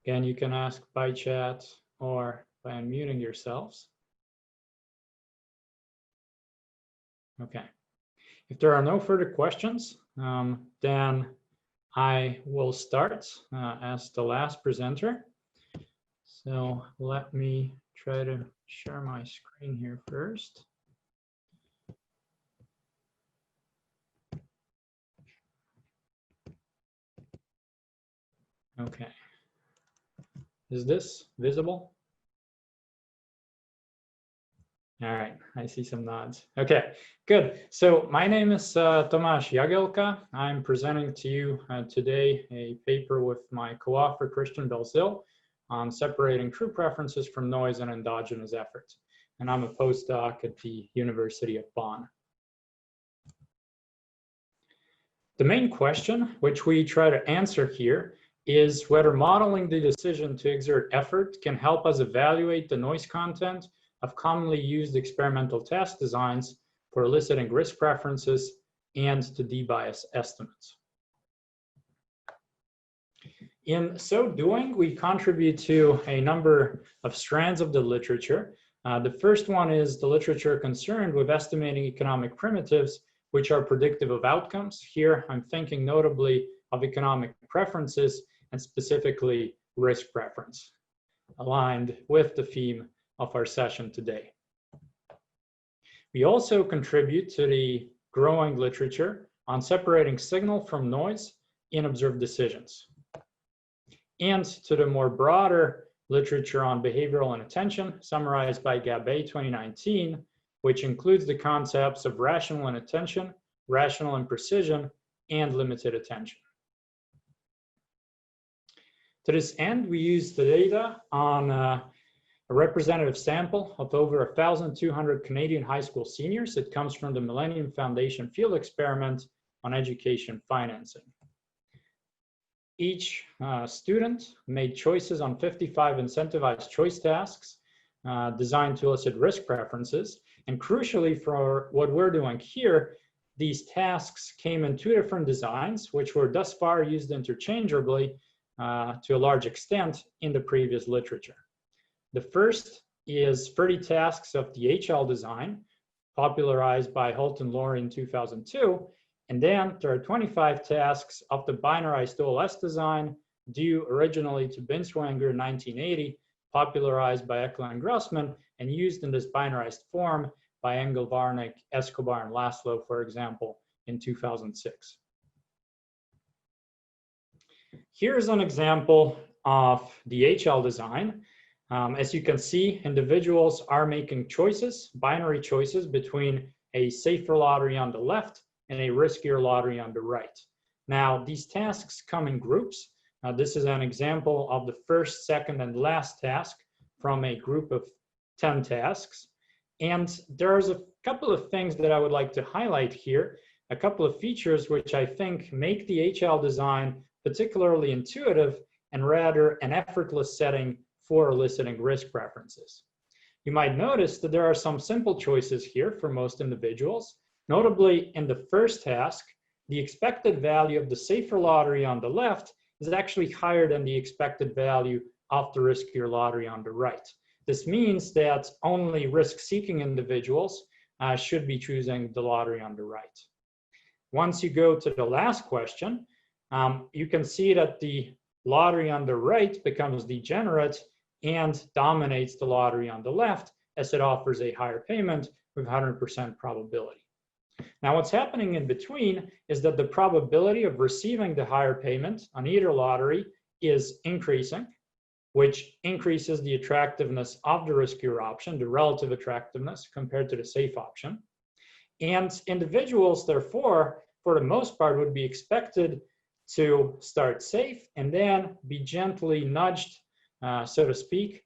Speaker 1: Again, you can ask by chat or by unmuting yourselves. Okay. If there are no further questions, then I will start as the last presenter. So let me try to share my screen here first. Okay. Is this visible? All right, I see some nods. Okay, good. So my name is Tomáš Jagelka. I'm presenting to you today a paper with my co-author Christian Belzil on separating true preferences from noise and endogenous efforts. And I'm a postdoc at the University of Bonn. The main question, which we try to answer here, is whether modeling the decision to exert effort can help us evaluate the noise content of commonly used experimental task designs for eliciting risk preferences and to debias estimates. In so doing, we contribute to a number of strands of the literature. The first one is the literature concerned with estimating economic primitives, which are predictive of outcomes. Here, I'm thinking notably of economic preferences and specifically risk preference, aligned with the theme of our session today. We also contribute to the growing literature on separating signal from noise in observed decisions, and to the more broader literature on behavioral and attention, summarized by Gabay 2019, which includes the concepts of rational inattention, rational imprecision, and limited attention. To this end, we use the data on a representative sample of over 1,200 Canadian high school seniors. It comes from the Millennium Foundation field experiment on education financing. Each student made choices on 55 incentivized choice tasks designed to elicit risk preferences. And crucially, for what we're doing here, these tasks came in 2 different designs, which were thus far used interchangeably to a large extent in the previous literature. The first is 30 tasks of the HL design, popularized by Holt and Laurie in 2002. And then there are 25 tasks of the binarized OLS design, due originally to Binswanger in 1980, popularized by Ekla and Grossman, and used in this binarized form by Engel, Varnick, Escobar, and Laszlo, for example, in 2006. Here's an example of the HL design. As you can see, individuals are making choices, binary choices, between a safer lottery on the left and a riskier lottery on the right. Now, these tasks come in groups. This is an example of the first, second, and last task from a group of 10 tasks. And there's a couple of things that I would like to highlight here, a couple of features which I think make the HL design particularly intuitive and rather an effortless setting for eliciting risk preferences. You might notice that there are some simple choices here for most individuals. Notably, in the first task, the expected value of the safer lottery on the left is actually higher than the expected value of the riskier lottery on the right. This means that only risk-seeking individuals should be choosing the lottery on the right. Once you go to the last question, you can see that the lottery on the right becomes degenerate and dominates the lottery on the left, as it offers a higher payment with 100% probability. Now, what's happening in between is that the probability of receiving the higher payment on either lottery is increasing, which increases the attractiveness of the riskier option, the relative attractiveness compared to the safe option. And individuals, therefore, for the most part, would be expected to start safe and then be gently nudged, so to speak,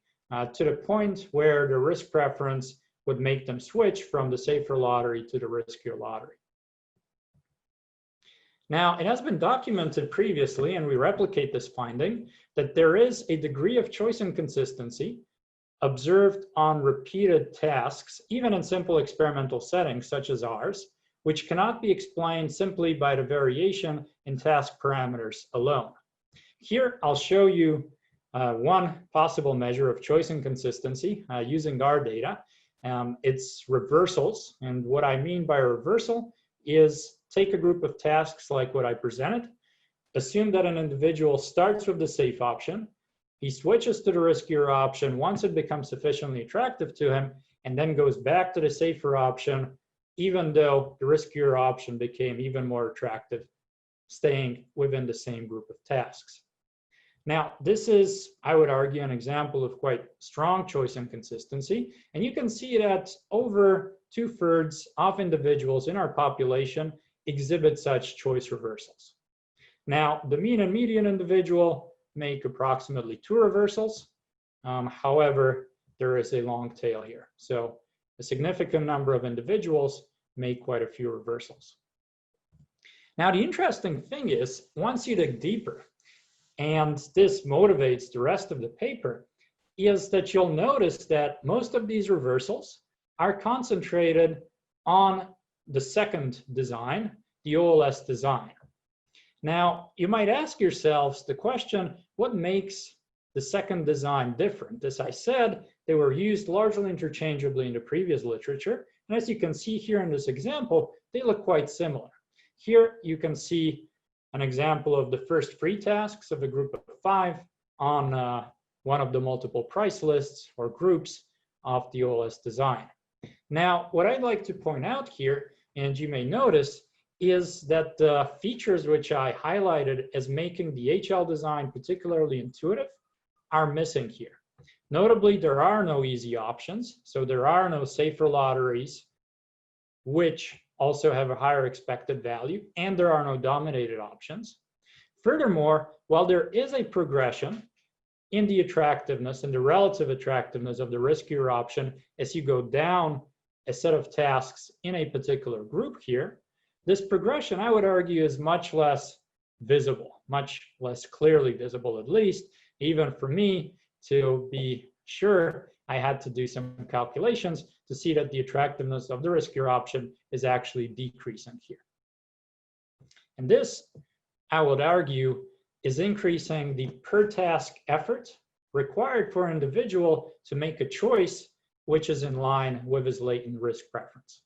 Speaker 1: to the point where the risk preference would make them switch from the safer lottery to the riskier lottery. Now, it has been documented previously, and we replicate this finding, that there is a degree of choice inconsistency observed on repeated tasks, even in simple experimental settings such as ours, which cannot be explained simply by the variation in task parameters alone. Here, I'll show you one possible measure of choice inconsistency using our data. It's reversals, and what I mean by reversal is take a group of tasks like what I presented, assume that an individual starts with the safe option, he switches to the riskier option once it becomes sufficiently attractive to him, and then goes back to the safer option, even though the riskier option became even more attractive, staying within the same group of tasks. Now, this is, I would argue, an example of quite strong choice inconsistency, and you can see that over 2/3 of individuals in our population exhibit such choice reversals. Now, the mean and median individual make approximately 2 reversals. However, there is a long tail here. So a significant number of individuals make quite a few reversals. Now, the interesting thing is, once you dig deeper, and this motivates the rest of the paper, is that you'll notice that most of these reversals are concentrated on the second design, the OLS design. Now, you might ask yourselves the question, what makes the second design different? As I said, they were used largely interchangeably in the previous literature. And as you can see here in this example, they look quite similar. Here you can see an example of the first free tasks of a group of 5 on one of the multiple price lists or groups of the OLS design. Now, what I'd like to point out here, and you may notice, is that the features which I highlighted as making the HL design particularly intuitive are missing here. Notably, there are no easy options, so there are no safer lotteries, which also have a higher expected value, and there are no dominated options. Furthermore, while there is a progression in the attractiveness and the relative attractiveness of the riskier option as you go down a set of tasks in a particular group here, this progression, I would argue, is much less visible, much less clearly visible, at least. Even for me, to be sure, I had to do some calculations to see that the attractiveness of the riskier option is actually decreasing here. And this, I would argue, is increasing the per task effort required for an individual to make a choice which is in line with his latent risk preference.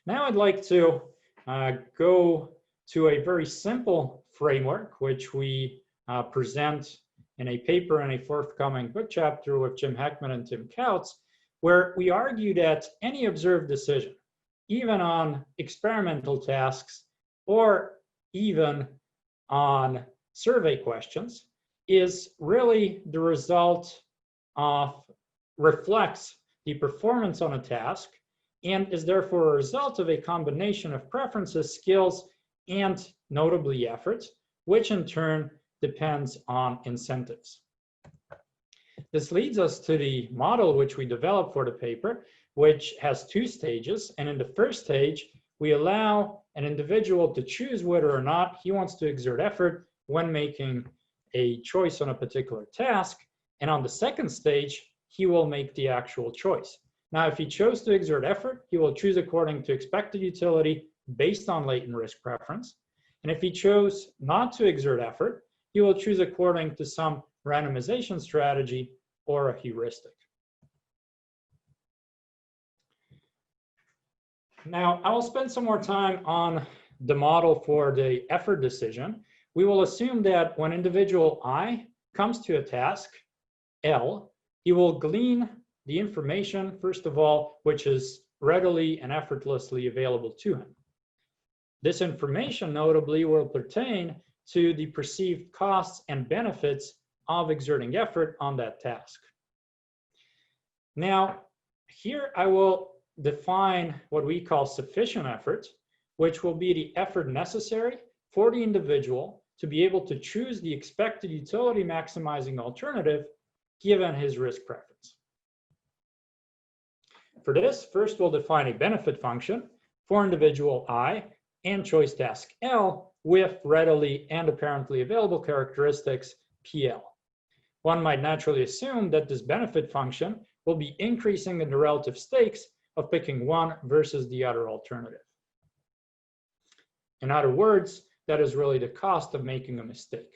Speaker 1: Now I'd like to go to a very simple framework which we present in a paper in a forthcoming book chapter with Jim Heckman and Tim Kautz, where we argue that any observed decision, even on experimental tasks or even on survey questions, is really the result of, reflects the performance on a task, and is therefore a result of a combination of preferences, skills, and notably efforts, which in turn depends on incentives. This leads us to the model which we developed for the paper, which has 2 stages. And in the first stage, we allow an individual to choose whether or not he wants to exert effort when making a choice on a particular task. And on the second stage, he will make the actual choice. Now, if he chose to exert effort, he will choose according to expected utility based on latent risk preference. And if he chose not to exert effort, he will choose according to some randomization strategy or a heuristic. Now, I will spend some more time on the model for the effort decision. We will assume that when individual I comes to a task, L, he will glean the information, first of all, which is readily and effortlessly available to him. This information, notably, will pertain to the perceived costs and benefits of exerting effort on that task. Now, here I will define what we call sufficient effort, which will be the effort necessary for the individual to be able to choose the expected utility maximizing alternative given his risk preference. For this, first we'll define a benefit function for individual I and choice task L with readily and apparently available characteristics PL. One might naturally assume that this benefit function will be increasing in the relative stakes of picking one versus the other alternative. In other words, that is really the cost of making a mistake.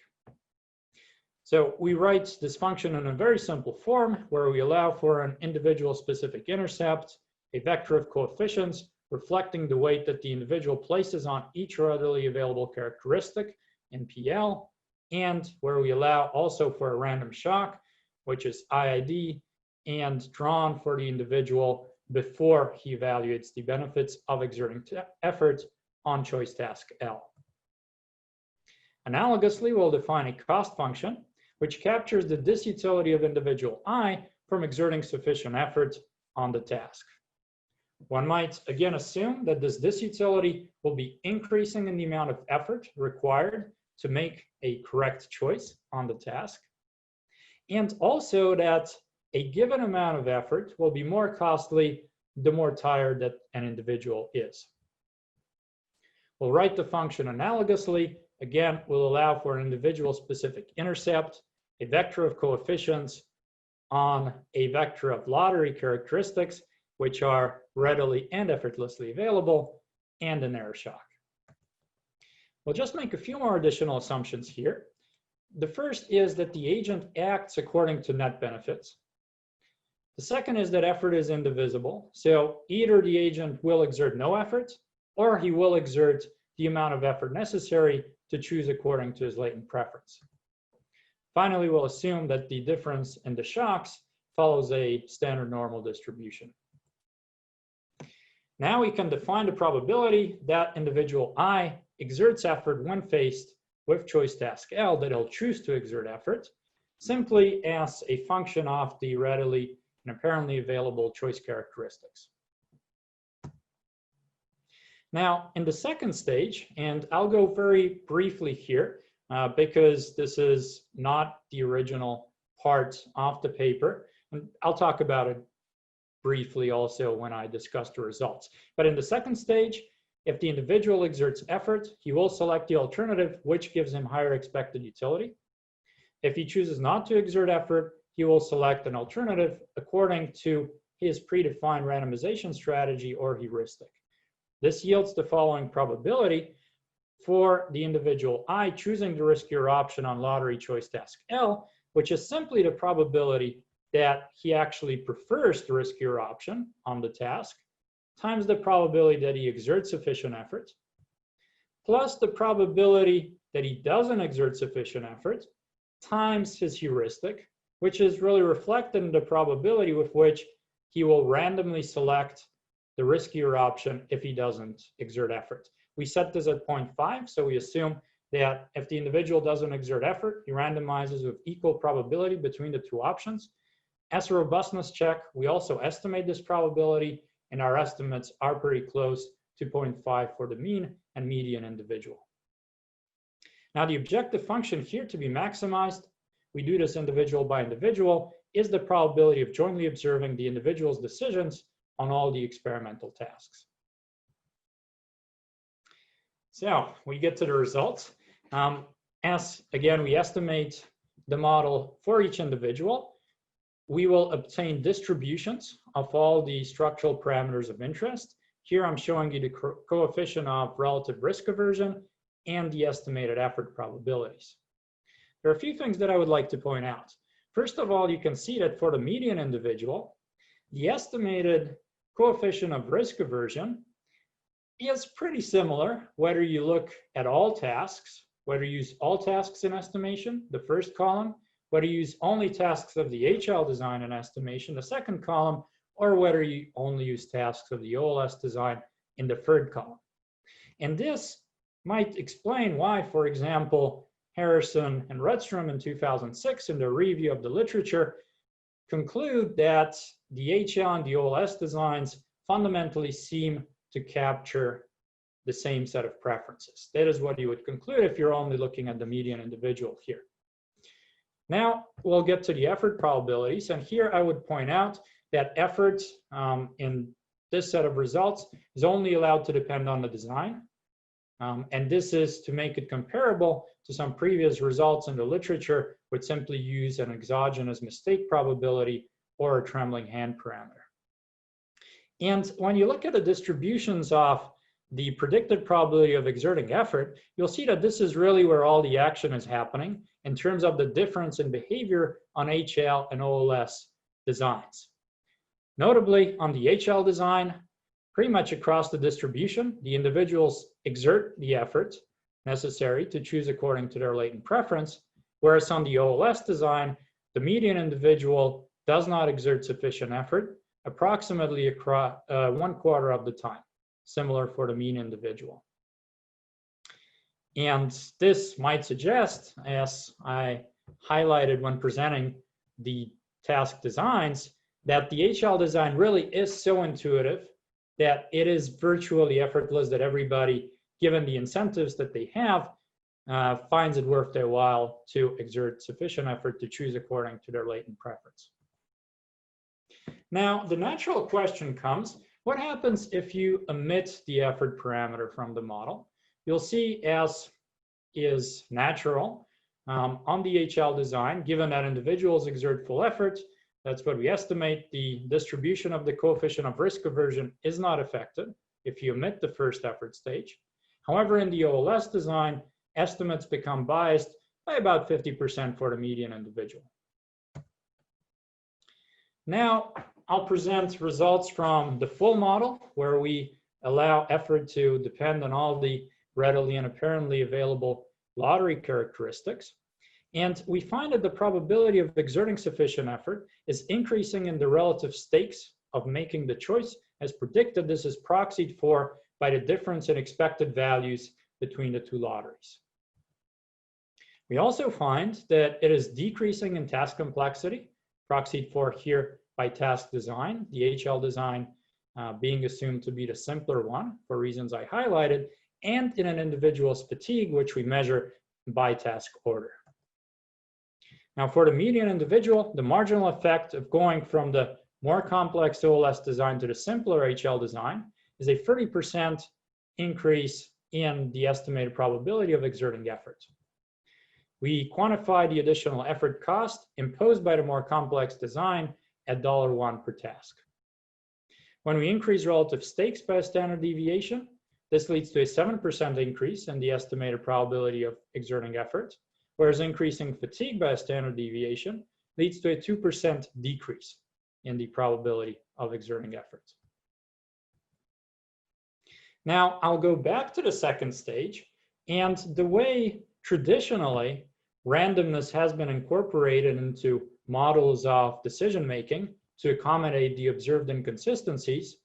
Speaker 1: So we write this function in a very simple form where we allow for an individual specific intercept, a vector of coefficients reflecting the weight that the individual places on each readily available characteristic in PL, and where we allow also for a random shock, which is IID, and drawn for the individual before he evaluates the benefits of exerting effort on choice task L. Analogously, we'll define a cost function, which captures the disutility of individual I from exerting sufficient effort on the task. One might again assume that this disutility will be increasing in the amount of effort required to make a correct choice on the task, and also that a given amount of effort will be more costly the more tired that an individual is. We'll write the function analogously. Again, we'll allow for an individual specific intercept, a vector of coefficients on a vector of lottery characteristics, which are readily and effortlessly available, and an error shock. We'll just make a few more additional assumptions here. The first is that the agent acts according to net benefits. The second is that effort is indivisible. So either the agent will exert no effort, or he will exert the amount of effort necessary to choose according to his latent preference. Finally, we'll assume that the difference in the shocks follows a standard normal distribution. Now we can define the probability that individual I exerts effort when faced with choice task L, that he'll choose to exert effort, simply as a function of the readily and apparently available choice characteristics. Now, in the second stage, and I'll go very briefly here, because this is not the original part of the paper, and I'll talk about it briefly also when I discuss the results. But in the second stage, if the individual exerts effort, he will select the alternative which gives him higher expected utility. If he chooses not to exert effort, he will select an alternative according to his predefined randomization strategy or heuristic. This yields the following probability for the individual I choosing the riskier option on lottery choice task L, which is simply the probability that he actually prefers the riskier option on the task, times the probability that he exerts sufficient effort, plus the probability that he doesn't exert sufficient effort, times his heuristic, which is really reflected in the probability with which he will randomly select the riskier option if he doesn't exert effort. We set this at 0.5, so we assume that if the individual doesn't exert effort, he randomizes with equal probability between the two options. As a robustness check, we also estimate this probability, and our estimates are pretty close to 0.5 for the mean and median individual. Now, the objective function here to be maximized, we do this individual by individual, is the probability of jointly observing the individual's decisions on all the experimental tasks. So we get to the results. As again, we estimate the model for each individual, we will obtain distributions of all the structural parameters of interest. Here I'm showing you the coefficient of relative risk aversion and the estimated effort probabilities. There are a few things that I would like to point out. First of all, you can see that for the median individual, the estimated coefficient of risk aversion is pretty similar, whether you look at all tasks, whether you use all tasks in estimation, the first column, whether you use only tasks of the HL design in estimation, the second column, or whether you only use tasks of the OLS design in the third column. And this might explain why, for example, Harrison and Rudstrom in 2006 in their review of the literature conclude that the HL and the OLS designs fundamentally seem to capture the same set of preferences. That is what you would conclude if you're only looking at the median individual here. Now we'll get to the effort probabilities, and here I would point out that effort in this set of results is only allowed to depend on the design. And this is to make it comparable to some previous results in the literature, which simply use an exogenous mistake probability or a trembling hand parameter. And when you look at the distributions of the predicted probability of exerting effort, you'll see that this is really where all the action is happening in terms of the difference in behavior on HL and OLS designs. Notably, on the HL design, pretty much across the distribution, the individuals exert the effort necessary to choose according to their latent preference, whereas on the OLS design, the median individual does not exert sufficient effort, approximately across 1/4 of the time, similar for the mean individual. And this might suggest, as I highlighted when presenting the task designs, that the HL design really is so intuitive that it is virtually effortless, that everybody, given the incentives that they have, finds it worth their while to exert sufficient effort to choose according to their latent preference. Now, the natural question comes, what happens if you omit the effort parameter from the model? You'll see, as is natural, on the HL design, given that individuals exert full effort, that's what we estimate, the distribution of the coefficient of risk aversion is not affected if you omit the first effort stage. However, in the OLS design, estimates become biased by about 50% for the median individual. Now, I'll present results from the full model, where we allow effort to depend on all the readily and apparently available lottery characteristics. And we find that the probability of exerting sufficient effort is increasing in the relative stakes of making the choice. As predicted, this is proxied for by the difference in expected values between the two lotteries. We also find that it is decreasing in task complexity, proxied for here by task design, the HL design being assumed to be the simpler one for reasons I highlighted, and in an individual's fatigue, which we measure by task order. Now, for the median individual, the marginal effect of going from the more complex OLS design to the simpler HL design is a 30% increase in the estimated probability of exerting effort. We quantify the additional effort cost imposed by the more complex design at $1 per task. When we increase relative stakes by a standard deviation, this leads to a 7% increase in the estimated probability of exerting effort, whereas increasing fatigue by a standard deviation leads to a 2% decrease in the probability of exerting effort. Now, I'll go back to the second stage, and the way traditionally randomness has been incorporated into models of decision-making to accommodate the observed inconsistencies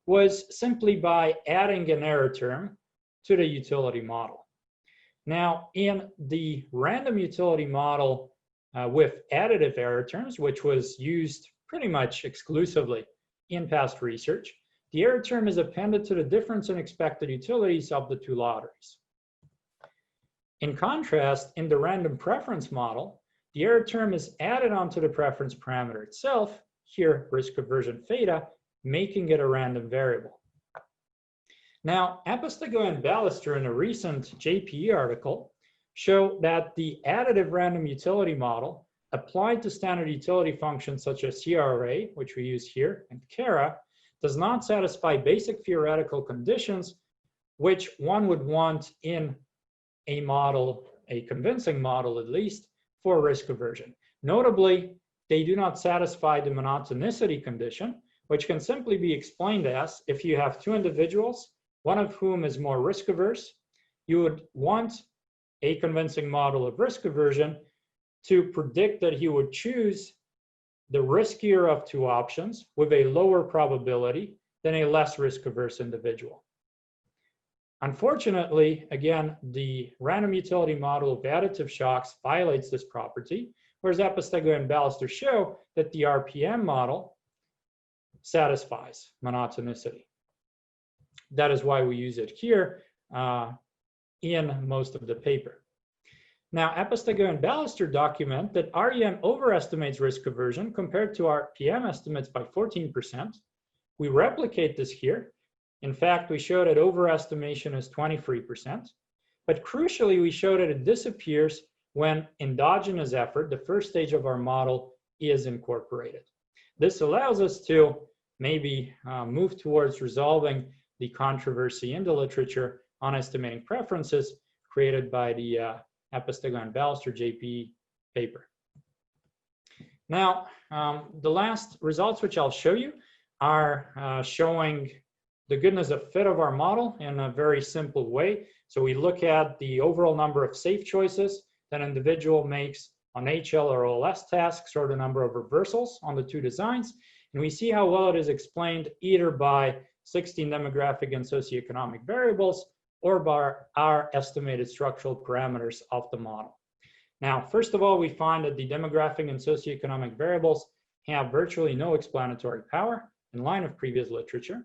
Speaker 1: was simply by adding an error term to the utility model. Now, in the random utility model with additive error terms, which was used pretty much exclusively in past research, the error term is appended to the difference in expected utilities of the two lotteries. In contrast, in the random preference model, the error term is added onto the preference parameter itself, here risk aversion theta, making it a random variable. Now, Apostego and Ballister in a recent JPE article show that the additive random utility model applied to standard utility functions such as CRA, which we use here, and CARA, does not satisfy basic theoretical conditions which one would want in a model, a convincing model at least, for risk aversion. Notably, they do not satisfy the monotonicity condition, which can simply be explained as if you have two individuals, one of whom is more risk averse, you would want a convincing model of risk aversion to predict that he would choose the riskier of two options with a lower probability than a less risk averse individual. Unfortunately, again, the random utility model of additive shocks violates this property, whereas Apostego and Ballister show that the RPM model satisfies monotonicity. That is why we use it here in most of the paper. Now, Apostego and Ballister document that REM overestimates risk aversion compared to RPM estimates by 14%. We replicate this here. In fact, we show that overestimation is 23%. But crucially, we show that it disappears when endogenous effort, the first stage of our model, is incorporated. This allows us to maybe move towards resolving the controversy in the literature on estimating preferences created by the Apostego and Ballister JPE paper. Now, the last results which I'll show you are showing the goodness of fit of our model in a very simple way. So we look at the overall number of safe choices that an individual makes on HL or OLS tasks, or the number of reversals on the two designs, and we see how well it is explained either by 16 demographic and socioeconomic variables or by our estimated structural parameters of the model. Now, first of all, we find that the demographic and socioeconomic variables have virtually no explanatory power in line of previous literature.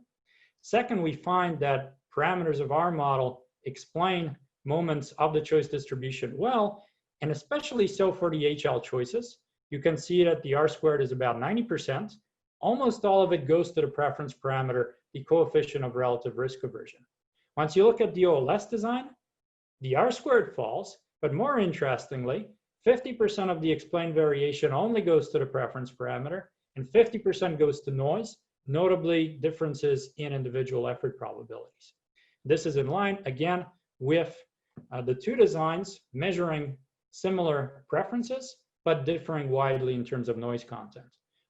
Speaker 1: Second, we find that parameters of our model explain moments of the choice distribution well, and especially so for the HL choices. You can see that the R squared is about 90%. Almost all of it goes to the preference parameter, the coefficient of relative risk aversion. Once you look at the OLS design, the R squared falls, but more interestingly, 50% of the explained variation only goes to the preference parameter, and 50% goes to noise, notably differences in individual effort probabilities. This is in line, again, with the two designs measuring similar preferences, but differing widely in terms of noise content.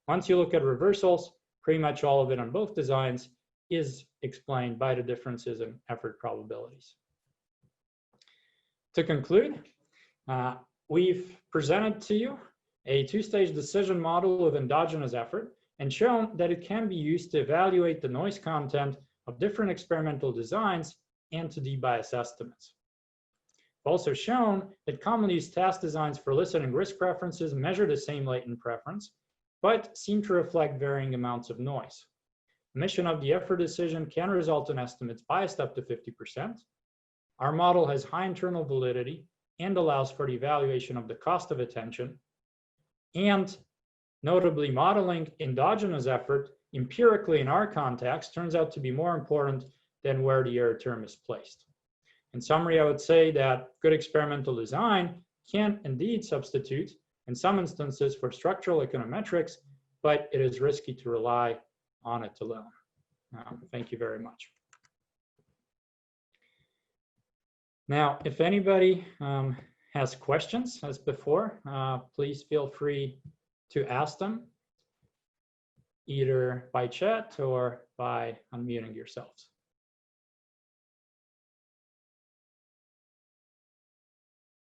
Speaker 1: Once you look at reversals, pretty much all of it on both designs is explained by the differences in effort probabilities. To conclude, we've presented to you a two-stage decision model of endogenous effort and shown that it can be used to evaluate the noise content of different experimental designs and to debias estimates. We've also shown that commonly used task designs for eliciting risk preferences measure the same latent preference, but seem to reflect varying amounts of noise. Omission of the effort decision can result in estimates biased up to 50%. Our model has high internal validity and allows for the evaluation of the cost of attention. And notably, modeling endogenous effort empirically in our context turns out to be more important than where the error term is placed. In summary, I would say that good experimental design can indeed substitute in some instances for structural econometrics, but it is risky to rely on it alone. Thank you very much. Now, if anybody has questions, as before, please feel free to ask them either by chat or by unmuting yourselves.